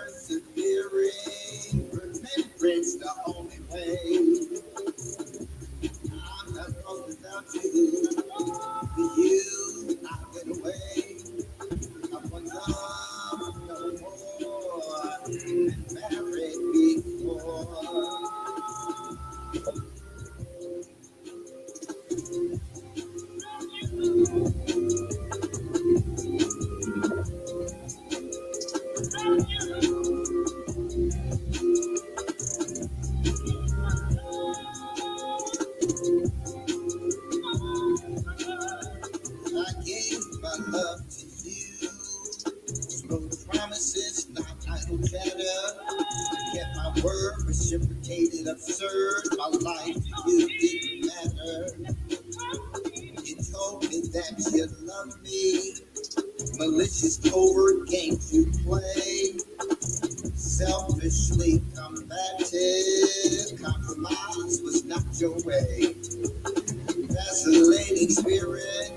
persevering, remembrance the only way. I'm not lost without you. For you, I've been away. I want love no more than married before. I gave my love to you. Smooth promises, not idle chatter. Kept my word, reciprocated absurd. My life to you didn't matter. You told me that you loved me. Malicious covert games you play. Selfishly combative. Compromise was not your way. Vacillating spirit.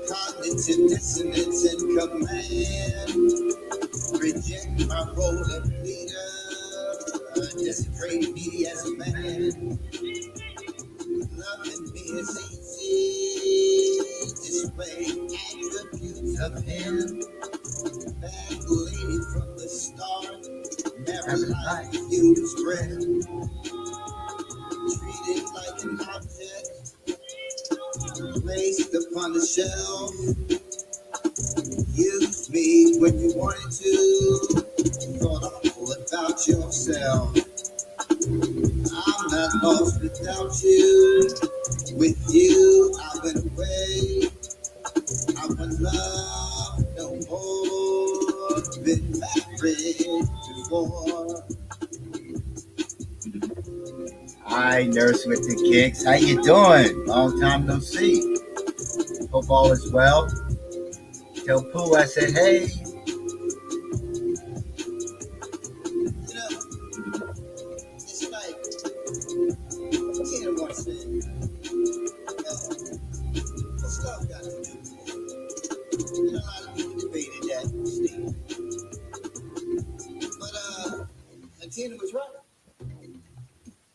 Cognitive dissonance and command. Reject my role of leader. Desecrate me as a man. Loving me is easy. Display attributes of him. Bad lady from the start. Never like you was friend. Treated like an object. Placed upon the shelf. Used me when you wanted to. Thought all about yourself. I'm not lost without you. With you, I went away. I would love no more. Been married before. Hi, Nurse with the Kicks. How you doing? Long time no see. Hope all is well. Tell Pooh I said, hey. You know, it's like Tina once said, what's love got to do with it? You know, a lot of people debated that statement. But Tina was right.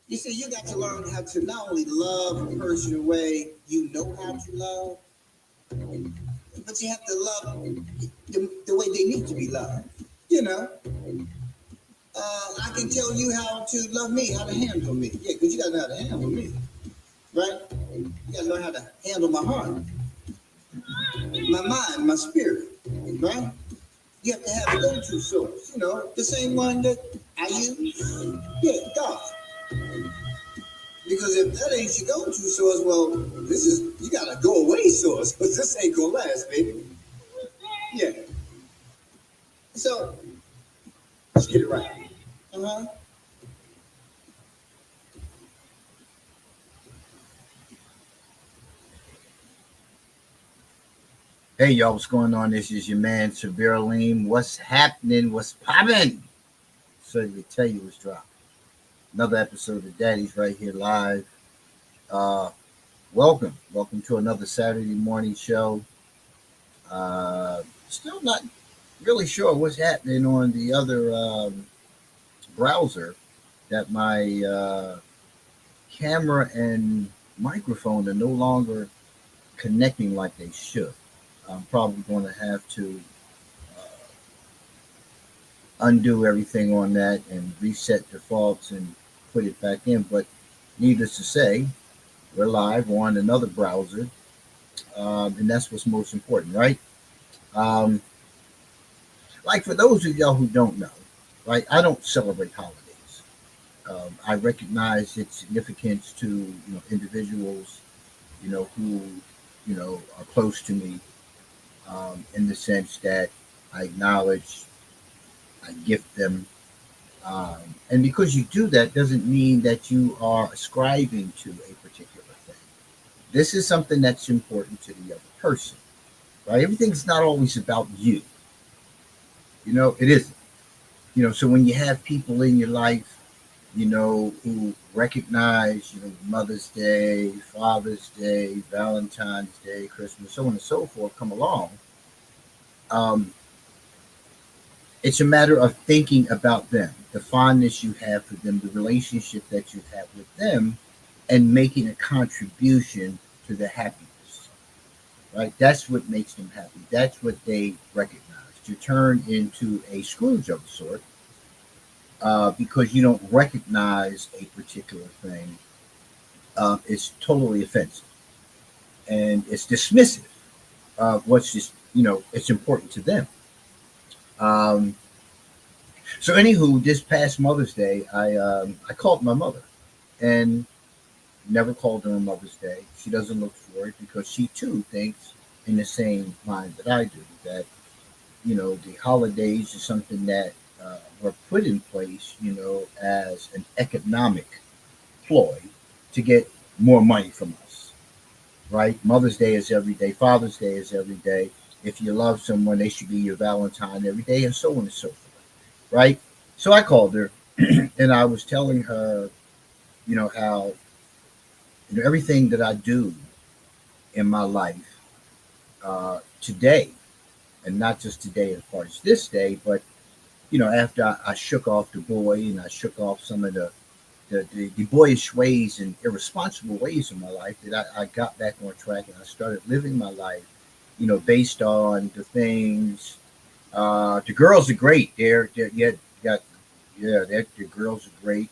You see, you got to learn how to not only love a person the way you know how to love, but you have to love the way they need to be loved. You know, I can tell you how to love me, how to handle me. Yeah, because you got to know how to handle me, right? You got to learn how to handle my heart, my mind, my spirit, right? You have to have a go-to source, you know, the same one that I use. Yeah, God. Because if that ain't your go-to source, well, this is, you got a go-away source, because this ain't gonna last, baby. Yeah. So, let's get it right. Uh-huh. Hey, y'all, what's going on? This is your man, Severe Lean. What's happening? What's popping? So to tell you what's dropped. Another episode of Daddy's right here live. Uh, welcome to another Saturday morning show. Still not really sure what's happening on the other browser that my camera and microphone are no longer connecting like they should. I'm probably going to have to uh, undo everything on that and reset defaults and put it back in. But needless to say, we're live on another browser, and that's what's most important, right? Um, like for those of y'all who don't know, right? I don't celebrate holidays. I recognize its significance to individuals, who are close to me, in the sense that I acknowledge, I gift them, and because you do that doesn't mean that you are ascribing to a particular thing. This is something that's important to the other person, right? Everything's not always about you. It isn't. So when you have people in your life, who recognize, Mother's Day, Father's Day, Valentine's Day, Christmas, so on and so forth come along, um, It's a matter of thinking about them, the fondness you have for them, the relationship that you have with them, and making a contribution to their happiness. Right? That's what makes them happy. That's what they recognize. To turn into a Scrooge of a sort, because you don't recognize a particular thing, is totally offensive and it's dismissive of what's just it's important to them. Um, so, anywho, this past Mother's Day, I called my mother and never called her on Mother's Day. She doesn't look for it because she too thinks in the same line that I do that the holidays is something that were put in place, as an economic ploy to get more money from us, right? Mother's Day is every day, Father's Day is every day. If you love someone, they should be your Valentine every day, and so on and so forth, right? So I called her and I was telling her, how everything that I do in my life today, and not just today as far as this day, but after I shook off the boy and I shook off some of the boyish ways and irresponsible ways in my life, that I got back on track and I started living my life, based on the things. The girls are great. They're yeah, got yeah, the girls are great.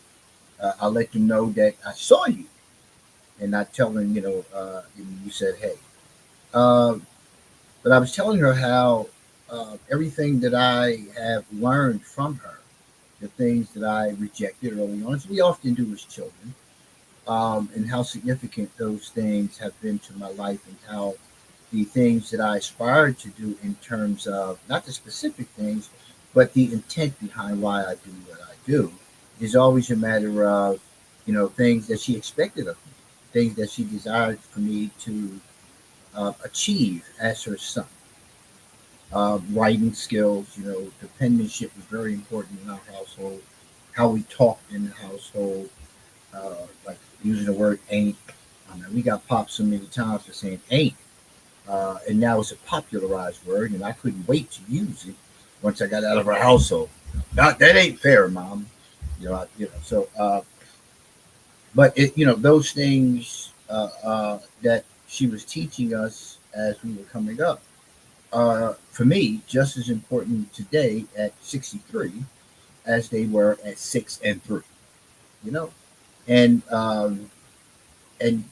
I let them know that I saw you, and not tell them, you said hey. Uh, but I was telling her how everything that I have learned from her, the things that I rejected early on, as we often do as children, and how significant those things have been to my life, and how the things that I aspire to do in terms of not the specific things, but the intent behind why I do what I do is always a matter of, things that she expected of me, things that she desired for me to achieve as her son. Writing skills, the penmanship was very important in our household, how we talked in the household, like using the word ain't. I mean, we got popped so many times for saying ain't. And now it's a popularized word, and I couldn't wait to use it once I got out of our household. Not that ain't fair, mom. So. But those things that she was teaching us as we were coming up are, for me, just as important today at 63 as they were at 6 and 3. You know, and and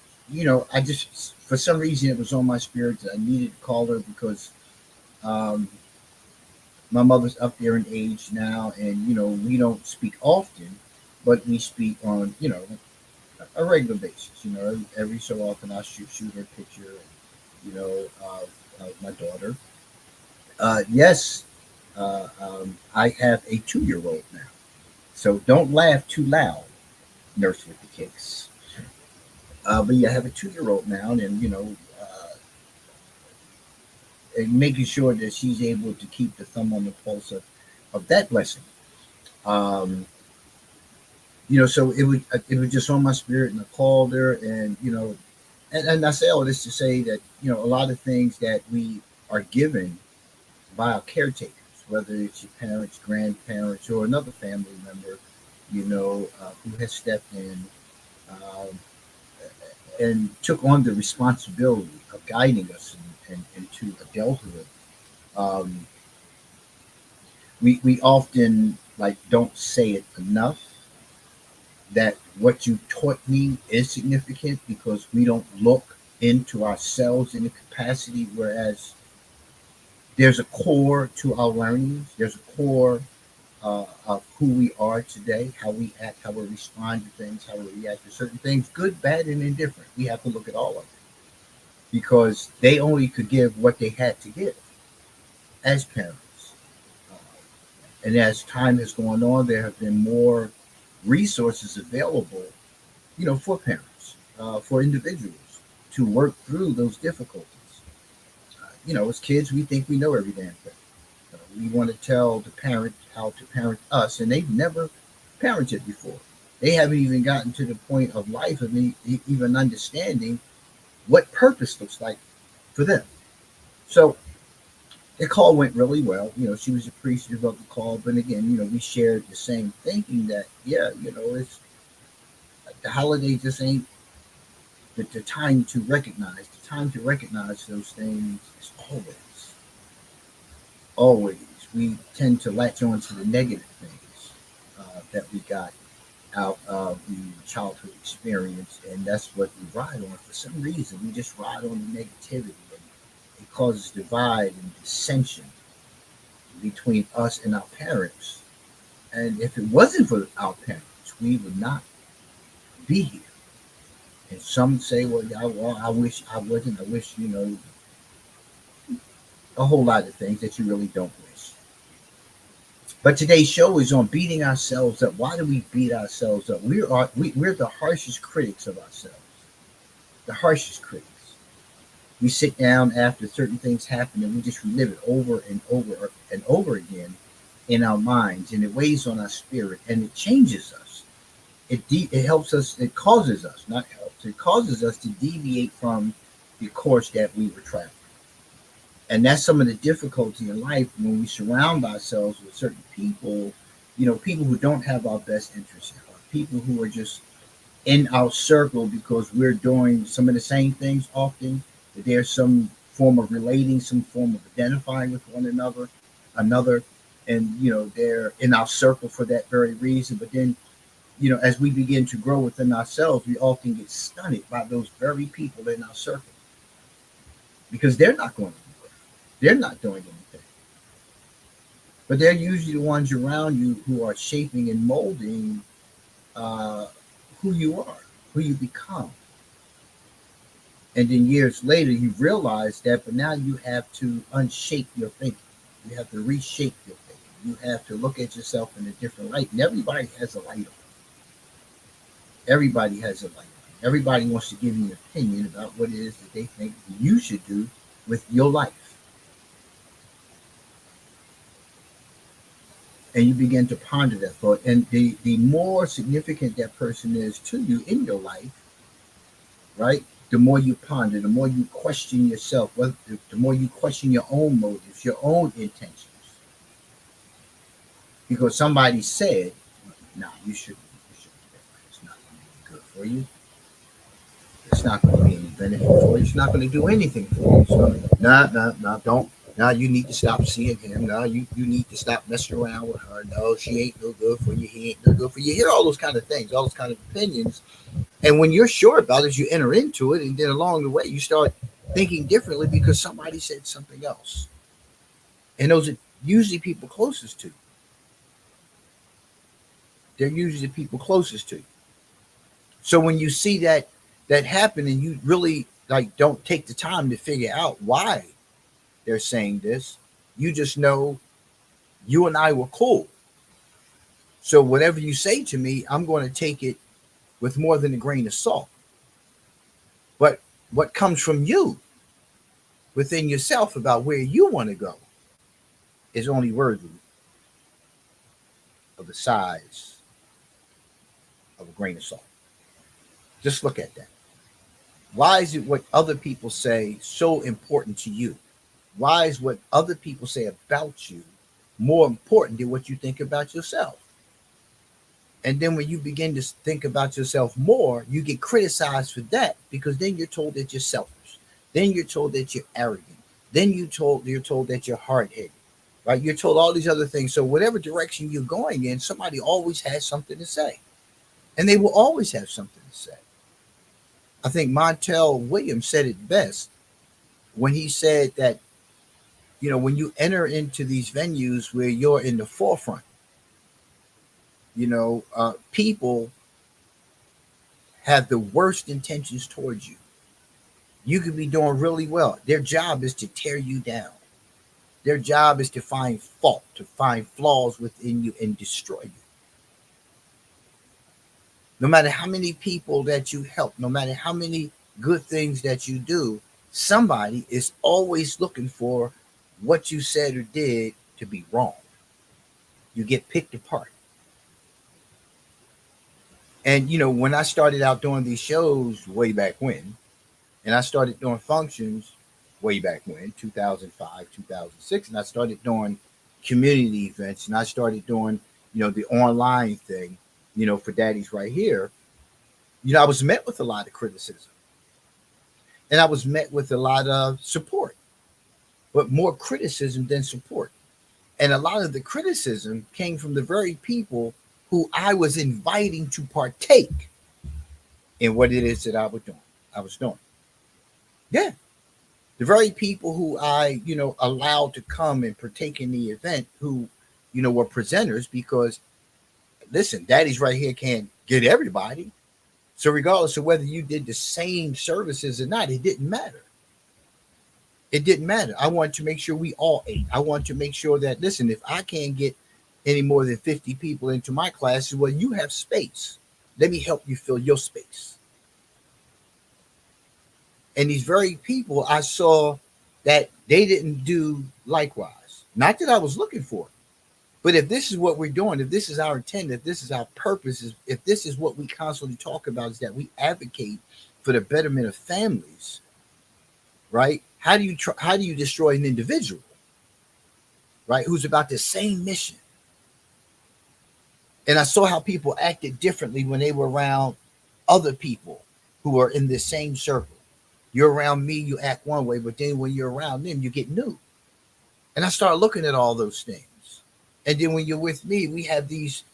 I just, for some reason, it was on my spirit that I needed to call her because um, my mother's up there in age now, and we don't speak often, but we speak on a regular basis. Every so often I shoot her a picture, of my daughter. Yes, I have a 2-year-old now, so don't laugh too loud, nurse with the case. But yeah, I have a 2-year-old now, and and making sure that she's able to keep the thumb on the pulse of that blessing. Um, so it was just on my spirit, and I called her, and and I say all this to say that a lot of things that we are given by our caretakers, whether it's your parents, grandparents, or another family member, who has stepped in um, and took on the responsibility of guiding us into adulthood. Um, we often like don't say it enough that what you taught me is significant because we don't look into ourselves in the capacity, whereas there's a core to our learnings, there's a core of who we are today, how we act, how we respond to things, how we react to certain things, good, bad, and indifferent. We have to look at all of it because they only could give what they had to give as parents. Uh, and as time has gone on, there have been more resources available, for parents, for individuals to work through those difficulties. As kids, we think we know every damn thing. We want to tell the parent how to parent us, and they've never parented before. They haven't even gotten to the point of life of even understanding what purpose looks like for them. So The call went really well. She was appreciative of the call, but again, we shared the same thinking that, yeah, it's the holiday just ain't the time to recognize. The time to recognize those things is always, always. We tend to latch on to the negative things that we got out of the childhood experience, and that's what we ride on. For some reason, we just ride on the negativity, and it causes divide and dissension between us and our parents. And if it wasn't for our parents, we would not be here. And some say, well, I wish I wasn't. I wish, a whole lot of things that you really don't wish. But today's show is on beating ourselves up. Why do we beat ourselves up? We're the harshest critics of ourselves. The harshest critics. We sit down after certain things happen and we just relive it over and over and over again in our minds, and it weighs on our spirit and it changes us. It helps us. It causes us, not helps. It causes us to deviate from the course that we were traveling. And that's some of the difficulty in life when we surround ourselves with certain people, people who don't have our best interests at heart, people who are just in our circle because we're doing some of the same things often. That there's some form of relating, some form of identifying with one another, and they're in our circle for that very reason. But then, as we begin to grow within ourselves, we often get stunned by those very people in our circle because they're not going to they're not doing anything. But they're usually the ones around you who are shaping and molding uh, who you are, who you become. And then years later, you realize that, but now you have to unshape your thinking. You have to reshape your thinking. You have to look at yourself in a different light. And everybody has a light on. Everybody has a light on. Everybody wants to give you an opinion about what it is that they think you should do with your life. And you begin to ponder that thought. And the more significant that person is to you in your life, right? The more you ponder, the more you question yourself, the more you question your own motives, your own intentions. Because somebody said, "Nah, you shouldn't do that. It's not going to be good for you. It's not going to be any benefit for you. It's not going to do anything for you. So, don't. Now you need to stop seeing him. Now you need to stop messing around with her. No, she ain't no good for you. He ain't no good for you." You hear all those kind of things, all those kind of opinions. And when you're sure about it, you enter into it, and then along the way, you start thinking differently because somebody said something else. And those are usually people closest to you. They're usually the people closest to you. So when you see that happen, and you really like don't take the time to figure out why they're saying this, you just know you and I were cool. So whatever you say to me, I'm going to take it with more than a grain of salt. But what comes from you within yourself about where you want to go is only worthy of the size of a grain of salt. Just look at that. Why is it what other people say so important to you? Why is what other people say about you more important than what you think about yourself? And then when you begin to think about yourself more, you get criticized for that because then you're told that you're selfish. Then you're told that you're arrogant. Then you're told that you're hard headed. Right? You're told all these other things. So whatever direction you're going in, somebody always has something to say. And they will always have something to say. I think Montel Williams said it best when he said that, when you enter into these venues where you're in the forefront, people have the worst intentions towards you. You could be doing really well. Their job is to tear you down. Their job is to find fault, to find flaws within you and destroy you. No matter how many people that you help, no matter how many good things that you do, somebody is always looking for what you said or did to be wrong. You get picked apart. And when I started out doing these shows way back when, and I started doing functions, way back when, 2005, 2006. And I started doing community events and I started doing, the online thing, for Daddy's Right Here. I was met with a lot of criticism and I was met with a lot of support, but more criticism than support. And a lot of the criticism came from the very people who I was inviting to partake in what it is that I was doing. I was doing. Yeah. The very people who I, allowed to come and partake in the event who, were presenters because listen, Daddy's Right Here can't get everybody. So regardless of whether you did the same services or not, it didn't matter. It didn't matter. I wanted to make sure we all ate. I wanted to make sure that, listen, if I can't get any more than 50 people into my classes, well, you have space. Let me help you fill your space. And these very people, I saw that they didn't do likewise. Not that I was looking for it, but if this is what we're doing, if this is our intent, if this is our purpose, if this is what we constantly talk about, is that we advocate for the betterment of families, right? How do you destroy an individual, right, who's about the same mission? And I saw how people acted differently when they were around other people who are in the same circle. You're around me, you act one way, but then when you're around them, you get new. And I started looking at all those things. And then when you're with me, we have these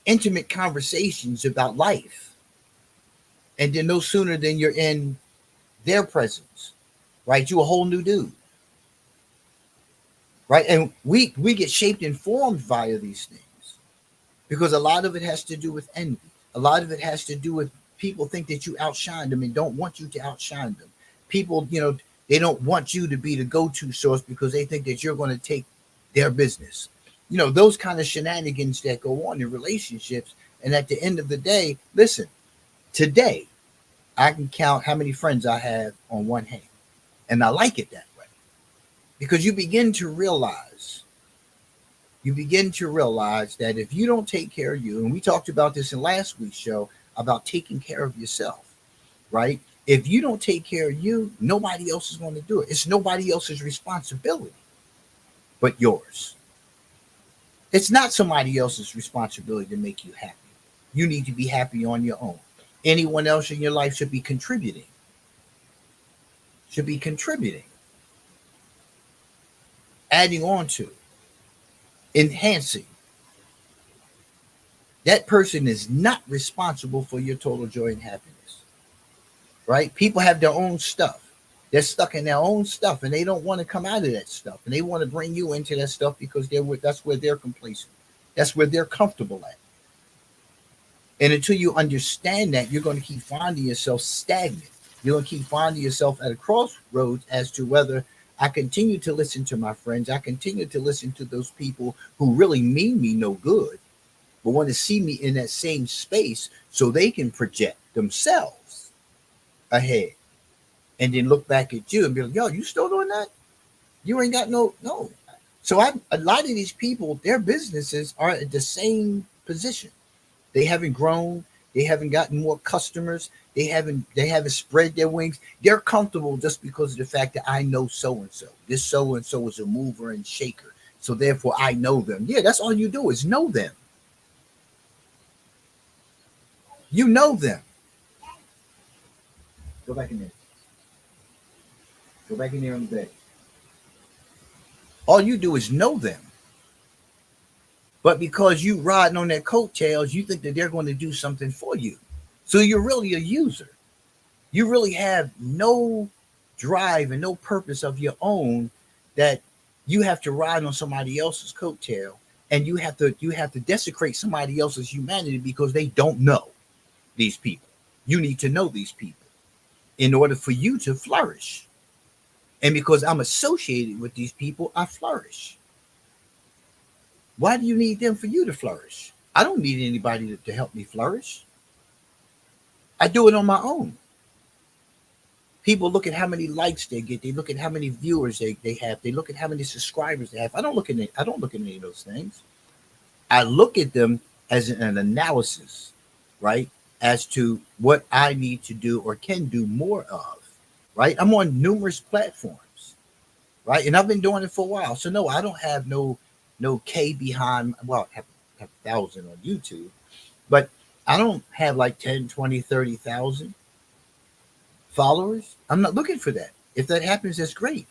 intimate conversations about life. And then no sooner than you're in their presence, right? You're a whole new dude. Right. And we get shaped and formed via these things because a lot of it has to do with envy. A lot of it has to do with people think that you outshine them and don't want you to outshine them. People, they don't want you to be the go-to source because they think that you're going to take their business. Those kind of shenanigans that go on in relationships. And at the end of the day, listen, today, I can count how many friends I have on one hand. And I like it that way. Because you begin to realize that if you don't take care of you, and we talked about this in last week's show about taking care of yourself, right? If you don't take care of you, nobody else is going to do it. It's nobody else's responsibility but yours. It's not somebody else's responsibility to make you happy. You need to be happy on your own. Anyone else in your life should be contributing. Adding on to, enhancing. That person is not responsible for your total joy and happiness, right? People have their own stuff. They're stuck in their own stuff and they don't want to come out of that stuff. And they want to bring you into that stuff because that's where they're complacent. That's where they're comfortable at. And until you understand that, you're going to keep finding yourself stagnant. You're going to keep finding yourself at a crossroads as to whether I continue to listen to my friends. I continue to listen to those people who really mean me no good, but want to see me in that same space so they can project themselves ahead and then look back at you and be like, yo, you still doing that? You ain't got no. So a lot of these people, their businesses are at the same position. They haven't grown. They haven't gotten more customers. They haven't spread their wings. They're comfortable just because of the fact that I know so-and-so. This so-and-so is a mover and shaker. So therefore I know them. Yeah, that's all you do is know them. You know them. Go back in there. Go back in there on the bed. All you do is know them. But because you riding on their coattails, you think that they're going to do something for you. So you're really a user. You really have no drive and no purpose of your own, that you have to ride on somebody else's coattail and you have to desecrate somebody else's humanity because they don't know these people. You need to know these people in order for you to flourish. And because I'm associated with these people, I flourish. Why do you need them for you to flourish? I don't need anybody to help me flourish. I do it on my own. People look at how many likes they get. They look at how many viewers they have. They look at how many subscribers they have. I don't look at any of those things. I look at them as an analysis, right? As to what I need to do or can do more of, right? I'm on numerous platforms, right? And I've been doing it for a while. So no, I don't have no K behind. Well, I have 1,000 on YouTube, but I don't have like 10, 20, 30,000 followers. I'm not looking for that. If that happens, that's great.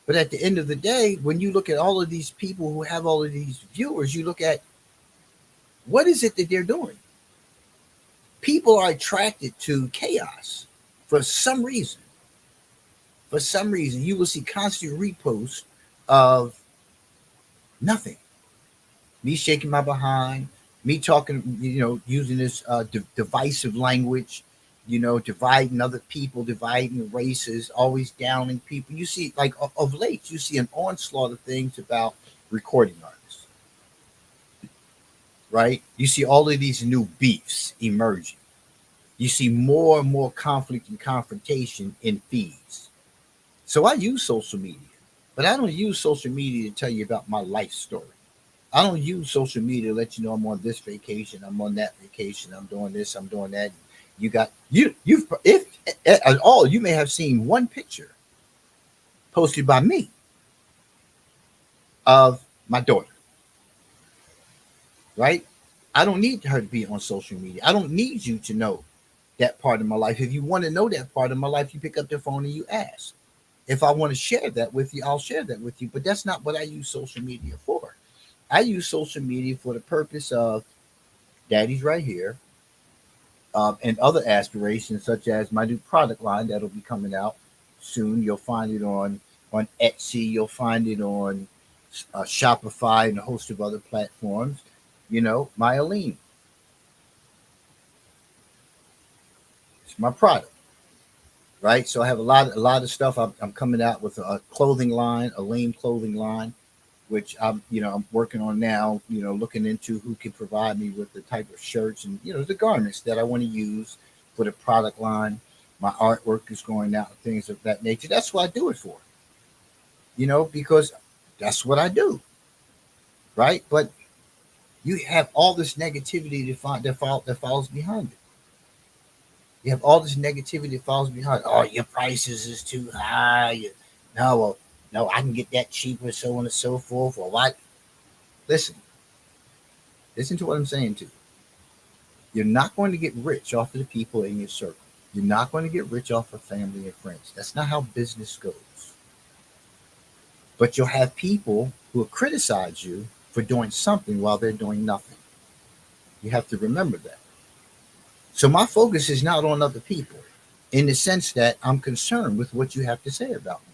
But at the end of the day, when you look at all of these people who have all of these viewers, you look at what is it that they're doing? People are attracted to chaos for some reason. For some reason, you will see constant reposts of nothing. Me shaking my behind, me talking, using this divisive language, dividing other people, dividing races, always downing people. You see, like of late, you see an onslaught of things about recording artists, right? You see all of these new beefs emerging. You see more and more conflict and confrontation in feeds. So I use social media, but I don't use social media to tell you about my life story. I don't use social media to let you know I'm on this vacation, I'm on that vacation, I'm doing this, I'm doing that. You got you've if at all you may have seen one picture posted by me of my daughter, right? I don't need her to be on social media. I don't need you to know that part of my life. If you want to know that part of my life, you pick up the phone and you ask. If I want to share that with you, I'll share that with you. But that's not what I use social media for. I use social media for the purpose of daddy's right here, and other aspirations such as my new product line that'll be coming out soon. You'll find it on Etsy. You'll find it on Shopify and a host of other platforms. My Aline, it's my product, right? So I have a lot of stuff. I'm coming out with a clothing line, a Aline clothing line, which I'm working on now. Looking into who can provide me with the type of shirts and the garments that I want to use for the product line. My artwork is going out, things of that nature. That's what I do it for. Because that's what I do, right? But you have all this negativity that falls behind it. You have all this negativity that falls behind. Oh, your prices is too high. No, well, no, I can get that cheaper, so on and so forth. Or what? Listen, listen to what I'm saying to you. You're not going to get rich off of the people in your circle. You're not going to get rich off of family and friends. That's not how business goes. But you'll have people who will criticize you for doing something while they're doing nothing. You have to remember that. So my focus is not on other people in the sense that I'm concerned with what you have to say about me.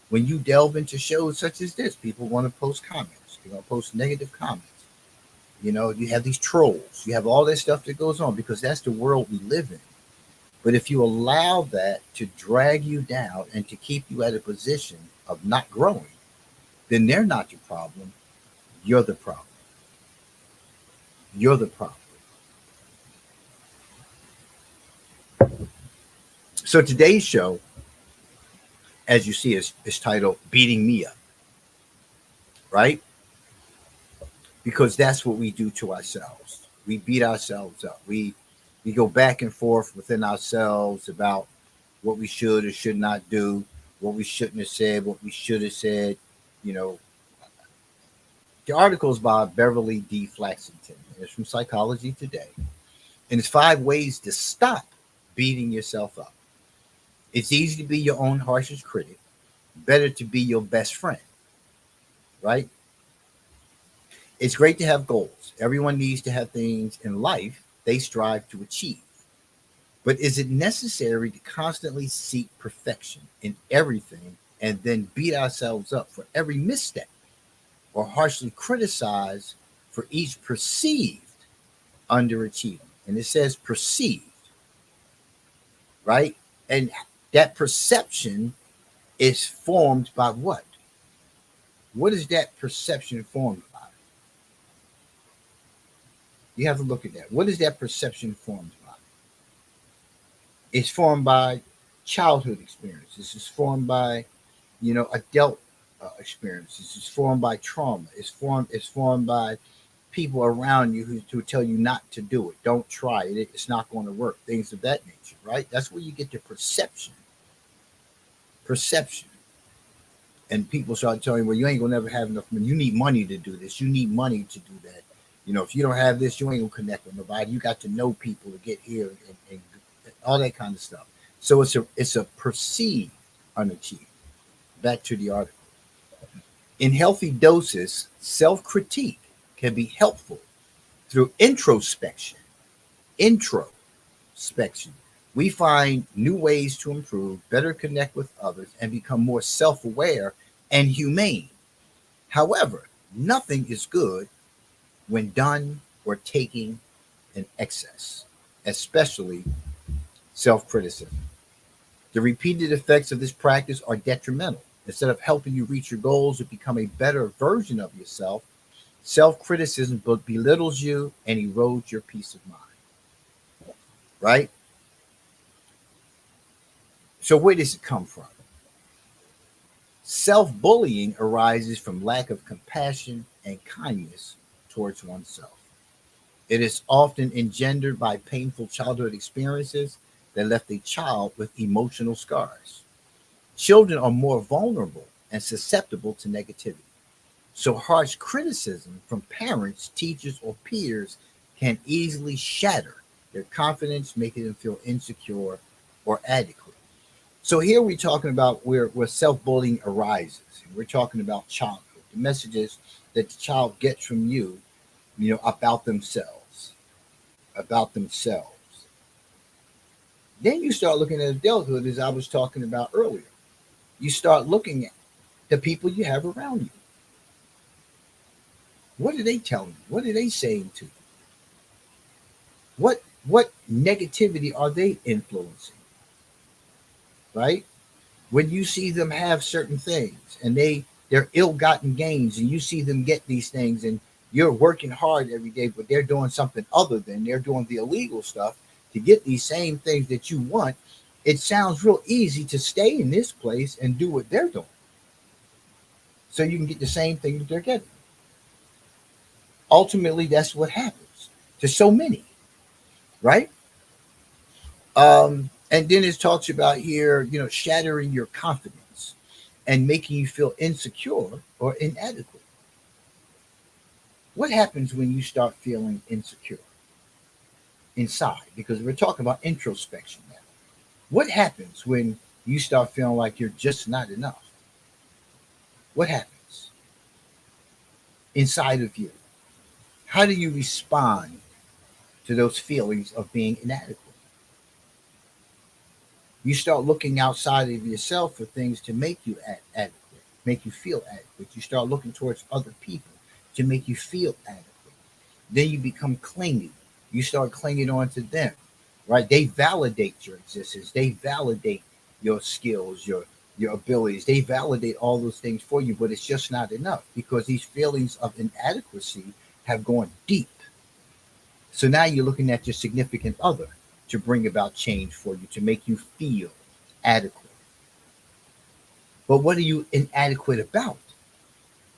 When you delve into shows such as this, people want to post comments. They're going to post negative comments. You have these trolls. You have all this stuff that goes on because that's the world we live in. But if you allow that to drag you down and to keep you at a position of not growing, then they're not your problem. You're the problem. You're the problem. So today's show, as you see, is titled Beating Me Up, right? Because that's what we do to ourselves. We beat ourselves up. We go back and forth within ourselves about what we should or should not do, what we shouldn't have said, what we should have said. You know, the article is by Beverly D. Flaxington. It's from Psychology Today. And it's 5 ways to stop beating yourself up. It's easy to be your own harshest critic. Better to be your best friend, right? It's great to have goals. Everyone needs to have things in life they strive to achieve. But is it necessary to constantly seek perfection in everything and then beat ourselves up for every misstep or harshly criticize for each perceived underachievement? And it says perceived, right? And that perception is formed by what? What is that perception formed by? You have to look at that. What is that perception formed by? It's formed by childhood experiences. It's formed by, adult experiences. It's formed by trauma. It's formed by people around you who tell you not to do it. Don't try it. It's not going to work. Things of that nature, right? That's where you get the perception perception. And people start telling you, well, you ain't gonna never have enough money. You need money to do this. You need money to do that. If you don't have this, you ain't gonna connect with nobody. You got to know people to get here and all that kind of stuff. So it's a perceived unachieved. Back to the article. In healthy doses, self-critique can be helpful through introspection. Introspection. We find new ways to improve, better connect with others, and become more self-aware and humane. However, nothing is good when done or taken in excess, especially self-criticism. The repeated effects of this practice are detrimental. Instead of helping you reach your goals or become a better version of yourself, self-criticism belittles you and erodes your peace of mind. Right? So where does it come from? Self-bullying arises from lack of compassion and kindness towards oneself. It is often engendered by painful childhood experiences that left a child with emotional scars. Children are more vulnerable and susceptible to negativity. So harsh criticism from parents, teachers, or peers can easily shatter their confidence, making them feel insecure or adequate. So here we're talking about where self-bullying arises. We're talking about childhood, the messages that the child gets from you, about themselves, about themselves. Then you start looking at adulthood, as I was talking about earlier. You start looking at the people you have around you. What are they telling you? What are they saying to you? What negativity are they influencing? Right? When you see them have certain things and they're ill-gotten gains, and you see them get these things, and you're working hard every day, but they're doing something other than they're doing the illegal stuff to get these same things that you want. It sounds real easy to stay in this place and do what they're doing so you can get the same thing that they're getting. Ultimately, that's what happens to so many, right? And then it talks about here, shattering your confidence and making you feel insecure or inadequate. What happens when you start feeling insecure inside? Because we're talking about introspection now. What happens when you start feeling like you're just not enough? What happens inside of you? How do you respond to those feelings of being inadequate? You start looking outside of yourself for things to make you adequate, make you feel adequate. You start looking towards other people to make you feel adequate. Then you become clingy. You start clinging on to them, right? They validate your existence. They validate your skills, your abilities. They validate all those things for you, but it's just not enough because these feelings of inadequacy have gone deep. So now you're looking at your significant other to bring about change for you, to make you feel adequate. But what are you inadequate about?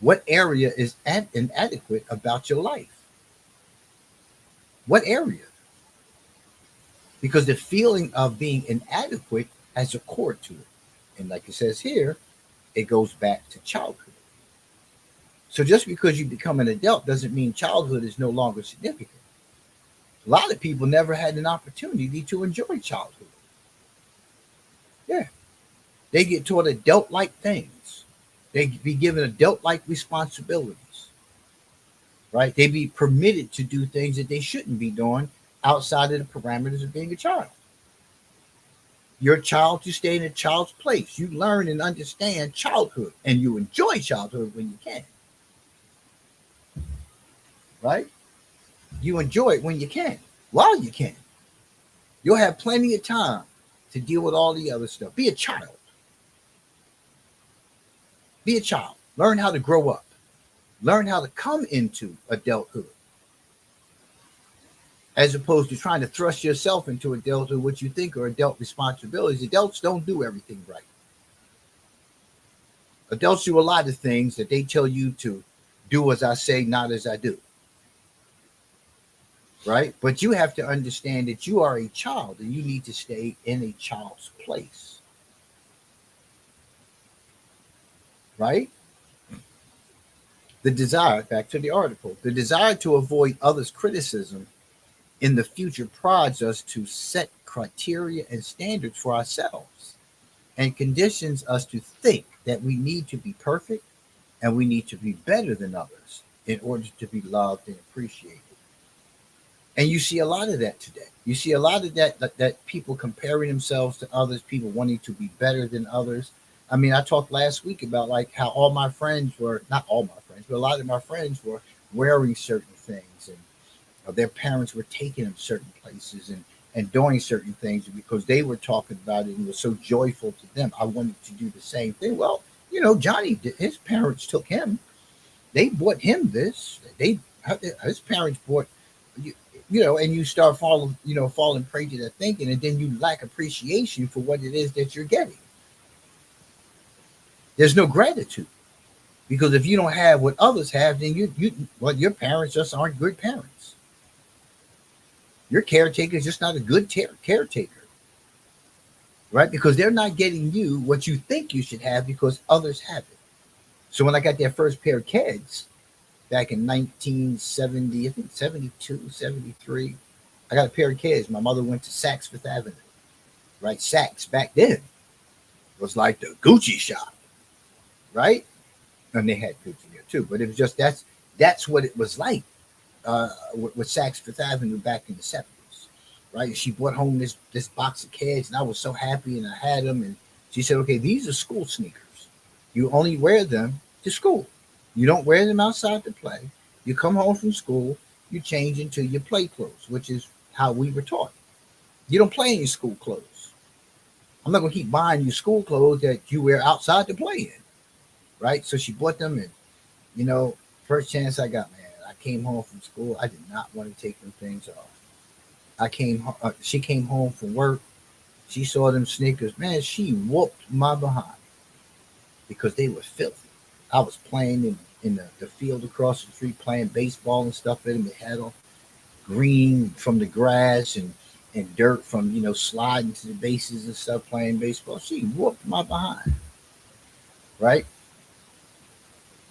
What area is inadequate about your life? What area? Because the feeling of being inadequate has a core to it. And like it says here, it goes back to childhood. So just because you become an adult doesn't mean childhood is no longer significant. A lot of people never had an opportunity to enjoy childhood. Yeah. They get taught adult-like things. They be given adult-like responsibilities. Right? They be permitted to do things that they shouldn't be doing outside of the parameters of being a child. You're a child, you stay in a child's place. You learn and understand childhood, and you enjoy childhood when you can. Right? You enjoy it when you can, while you can. You'll have plenty of time to deal with all the other stuff. Be a child. Be a child. Learn how to grow up. Learn how to come into adulthood. As opposed to trying to thrust yourself into adulthood, what you think are adult responsibilities. Adults don't do everything right. Adults do a lot of things that they tell you to do as I say, not as I do. Right? But you have to understand that you are a child and you need to stay in a child's place. right? The desire, back to the article, the desire to avoid others' criticism in the future prods us to set criteria and standards for ourselves and conditions us to think that we need to be perfect and we need to be better than others in order to be loved and appreciated. And you see a lot of that today. You see a lot of that people comparing themselves to others, people wanting to be better than others. I mean, I talked last week about like how all my friends were, not all my friends, but a lot of my friends were wearing certain things, and their parents were taking them certain places and doing certain things because they were talking about it and it was so joyful to them. I wanted to do the same thing. Well, Johnny, his parents took him. They bought him this. His parents bought you, and you start falling prey to that thinking, and then you lack appreciation for what it is that you're getting. There's no gratitude because if you don't have what others have, then your parents just aren't good parents. Your caretaker is just not a good caretaker, right? Because they're not getting you what you think you should have because others have it. So when I got that first pair of kids back in 1970, I think 72, 73, I got a pair of kids. My mother went to Saks Fifth Avenue, right? Saks back then was like the Gucci shop, right? And they had Gucci there too, but it was just that's what it was like with Saks Fifth Avenue back in the 70s, right? She brought home this box of kids, and I was so happy, and I had them, and she said, "Okay, these are school sneakers. You only wear them to school. You don't wear them outside to play. You come home from school, you change into your play clothes," which is how we were taught. You don't play in your school clothes. I'm not going to keep buying you school clothes that you wear outside to play in, right? So she bought them, and first chance I got, man, I came home from school. I did not want to take them things off. She came home from work. She saw them sneakers. Man, she whooped my behind because they were filthy. I was playing in the field across the street, playing baseball and stuff in them. They had all green from the grass and dirt from, sliding to the bases and stuff, playing baseball. She whooped my behind, right?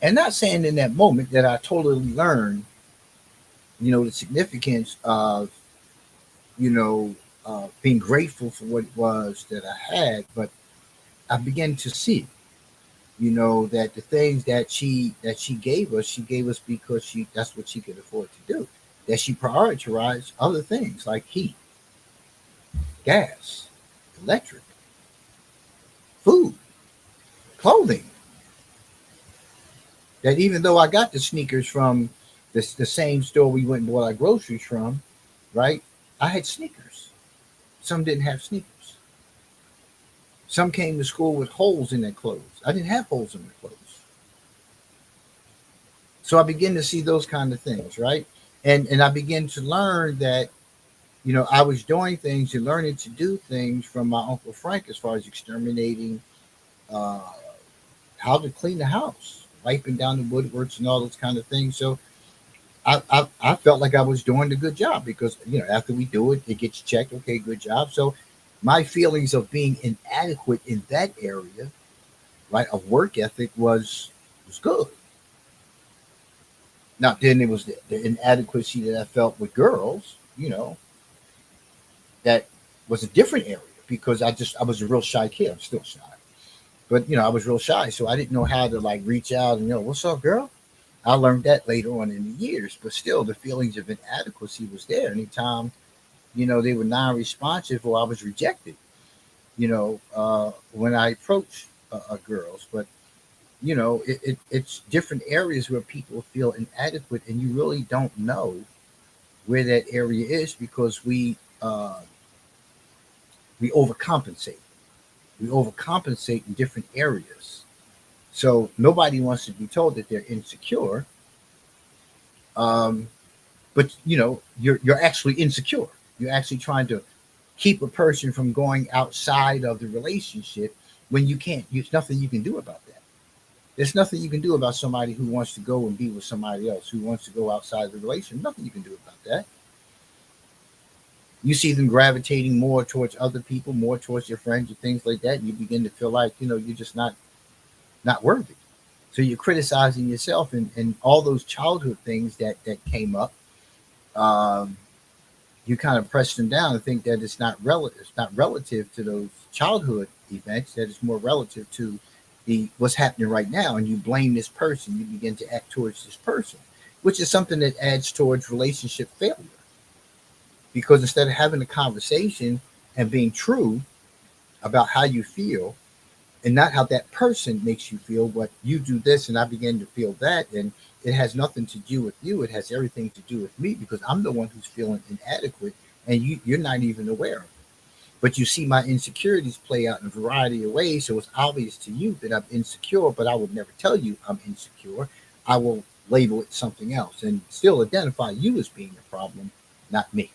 And not saying in that moment that I totally learned, the significance of, being grateful for what it was that I had, but I began to see, that the things that she gave us because that's what she could afford to do. That she prioritized other things like heat, gas, electric, food, clothing. That even though I got the sneakers from the same store we went and bought our groceries from, right? I had sneakers. Some didn't have sneakers. Some came to school with holes in their clothes. I didn't have holes in my clothes. So I began to see those kind of things, right? And I began to learn that, I was doing things and learning to do things from my Uncle Frank as far as exterminating, uh, how to clean the house, wiping down the woodworks and all those kind of things. So I felt like I was doing a good job because, after we do it, it gets checked. Okay, good job. So my feelings of being inadequate in that area, right, of work ethic was good. Now then it was the inadequacy that I felt with girls, that was a different area because I was a real shy kid. I'm still shy. But I was real shy, so I didn't know how to like reach out and what's up, girl? I learned that later on in the years, but still the feelings of inadequacy was there. Anytime, they were non-responsive or I was rejected, when I approached girls. But it's different areas where people feel inadequate, and you really don't know where that area is because we overcompensate. We overcompensate in different areas. So nobody wants to be told that they're insecure, um, but you're actually insecure. You're actually trying to keep a person from going outside of the relationship when you can't. There's nothing you can do about that. There's nothing you can do about somebody who wants to go and be with somebody else, who wants to go outside the relationship. Nothing you can do about that. You see them gravitating more towards other people, more towards your friends and things like that, and you begin to feel like you're just not worthy. So you're criticizing yourself, and all those childhood things that came up. Um, you kind of press them down and think that it's not relative to those childhood events, that it's more relative to the what's happening right now, and you blame this person, you begin to act towards this person, which is something that adds towards relationship failure, because instead of having a conversation and being true about how you feel and not how that person makes you feel, but you do this and I begin to feel that, and it has nothing to do with you, it has everything to do with me, because I'm the one who's feeling inadequate, and you're not even aware of it. But you see my insecurities play out in a variety of ways, so it's obvious to you that I'm insecure, but I would never tell you I'm insecure. I will label it something else and still identify you as being the problem, not me.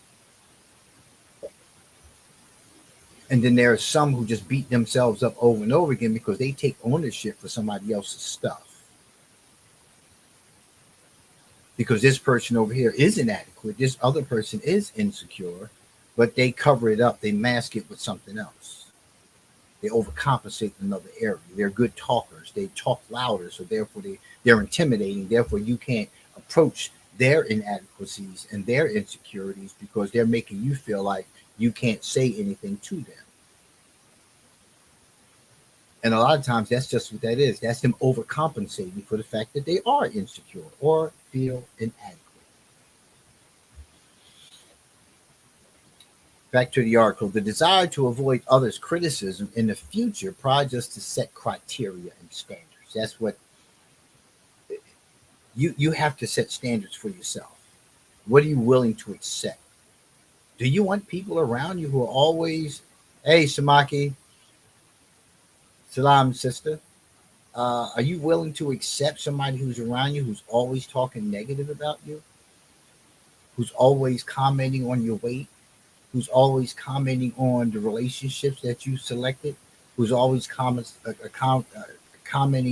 And then there are some who just beat themselves up over and over again because they take ownership for somebody else's stuff. Because this person over here is inadequate, this other person is insecure, but they cover it up, they mask it with something else. They overcompensate in another area. They're good talkers, they talk louder, so therefore they're intimidating, therefore you can't approach their inadequacies and their insecurities because they're making you feel like you can't say anything to them. And a lot of times that's just what that is. That's them overcompensating for the fact that they are insecure or feel inadequate. Back to the article. The desire to avoid others' criticism in the future prods us to set criteria and standards. That's what you have to set standards for yourself. What are you willing to accept? Do you want people around you who are always, hey, Samaki, salam, sister? Are you willing to accept somebody who's around you who's always talking negative about you, who's always commenting on your weight, who's always commenting on the relationships that you selected, who's always commenting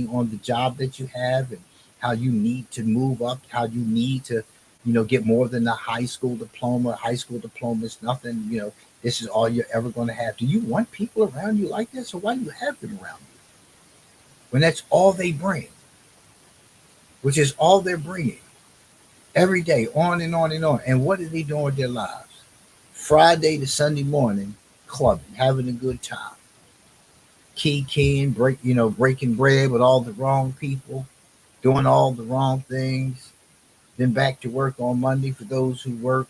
on the job that you have and how you need to move up, how you need to, get more than a high school diploma. High school diploma is nothing. This is all you're ever going to have. Do you want people around you like that? So why do you have them around you when that's all they bring, which is all they're bringing every day, on and on and on? And what are they doing with their lives? Friday to Sunday morning, clubbing, having a good time, keying, breaking bread with all the wrong people, doing all the wrong things, then back to work on Monday for those who work.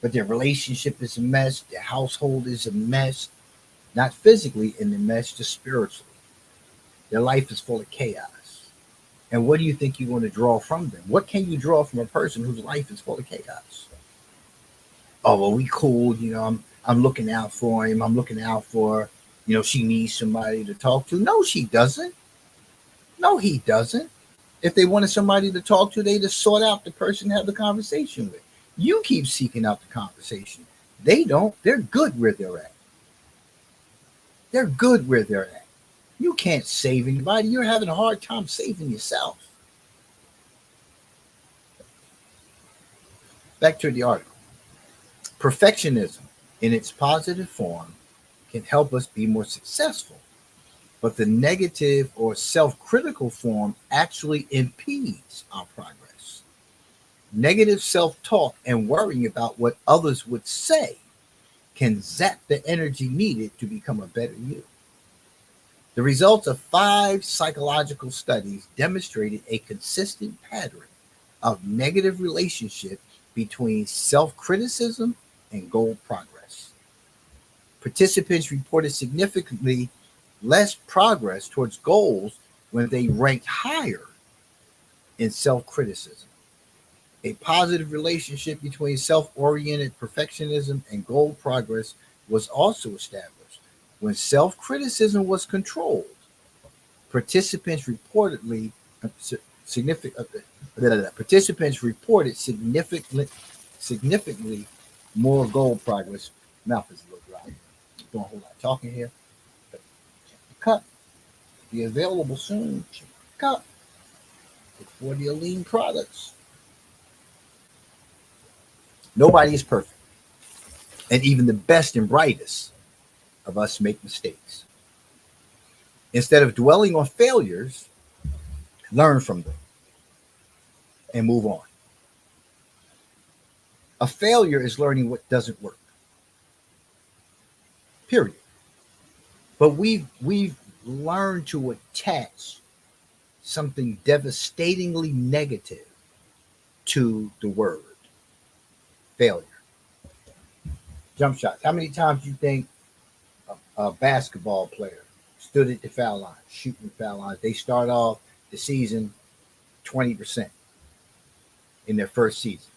But their relationship is a mess, their household is a mess, not physically in the mess, just spiritually. Their life is full of chaos. And what do you think you're going to draw from them? What can you draw from a person whose life is full of chaos? Oh, well, we cool. I'm looking out for him. I'm looking out for her. She needs somebody to talk to. No, she doesn't. No, he doesn't. If they wanted somebody to talk to, they just sought out the person to have the conversation with. You keep seeking out the conversation. They don't. They're good where they're at. They're good where they're at. You can't save anybody. You're having a hard time saving yourself. Back to the article. Perfectionism, in its positive form, can help us be more successful, but the negative or self critical form actually impedes our progress. Negative self talk and worrying about what others would say can zap the energy needed to become a better you. The results of 5 psychological studies demonstrated a consistent pattern of negative relationship between self criticism and goal progress. Participants reported significantly less progress towards goals when they ranked higher in self criticism. A positive relationship between self oriented perfectionism and goal progress was also established. When self criticism was controlled, participants reportedly significant participants reported significantly more goal progress. Mouth is a little dry. Doing a whole lot of talking here. But check the cup. Be available soon. Check the cup. Look for the lean products. Nobody is perfect. And even the best and brightest of us make mistakes. Instead of dwelling on failures, learn from them, and move on. A failure is learning what doesn't work. Period. But we've learned to attach something devastatingly negative to the word failure. Jump shots. How many times do you think a basketball player stood at the foul line, shooting foul lines? They start off the season 20% in their first season.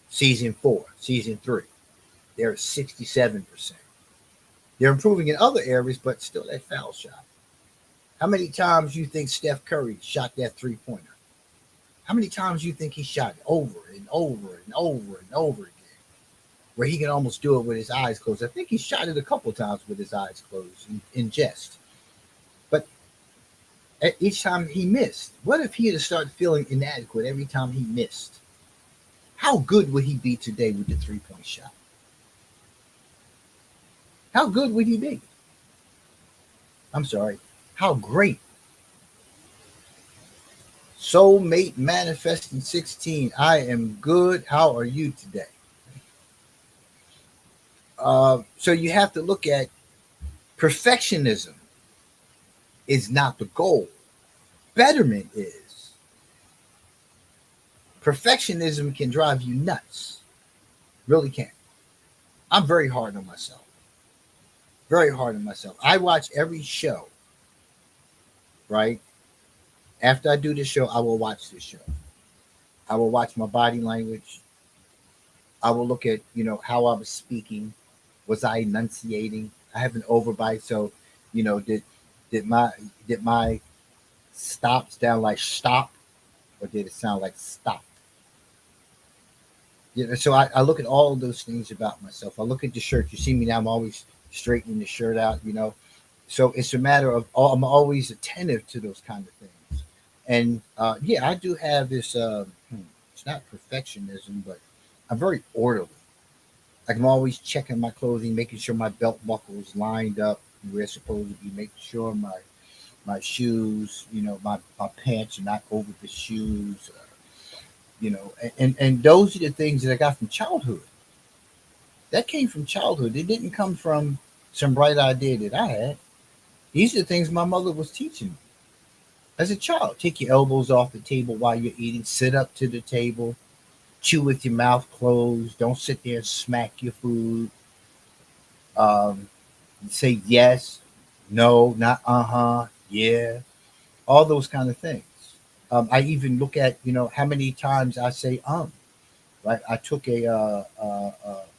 Season 4, season 3, they're at 67%. They're improving in other areas, but still that foul shot. How many times do you think Steph Curry shot that 3-pointer? How many times do you think he shot it over and over and over and over again? Where he can almost do it with his eyes closed. I think he shot it a couple times with his eyes closed in jest. But at each time he missed, what if he had started feeling inadequate every time he missed? How good would he be today with the 3-point shot? How good would he be? I'm sorry, how great. Soulmate manifesting 16. I am good. How are you today? So you have to look at perfectionism is not the goal. Betterment is. Perfectionism can drive you nuts. Really can. I'm very hard on myself. Very hard on myself. I watch every show, right? After I do this show, I will watch this show. I will watch my body language. I will look at, how I was speaking. Was I enunciating? I have an overbite, so, did my stops sound like stop, or did it sound like stop? So I look at all of those things about myself. I look at the shirt. You see me now. I'm always straightening the shirt out. So it's a matter of I'm always attentive to those kind of things. And I do have this. It's not perfectionism, but I'm very orderly. Like I'm always checking my clothing, making sure my belt buckles lined up where it's supposed to be, making sure my shoes, my pants are not over the shoes. And those are the things that I got from childhood. That came from childhood. It didn't come from some bright idea that I had. These are the things my mother was teaching me as a child. Take your elbows off the table while you're eating. Sit up to the table. Chew with your mouth closed. Don't sit there and smack your food. Um, Say yes, no, not yeah. All those kind of things. I even look at how many times I say right. I took a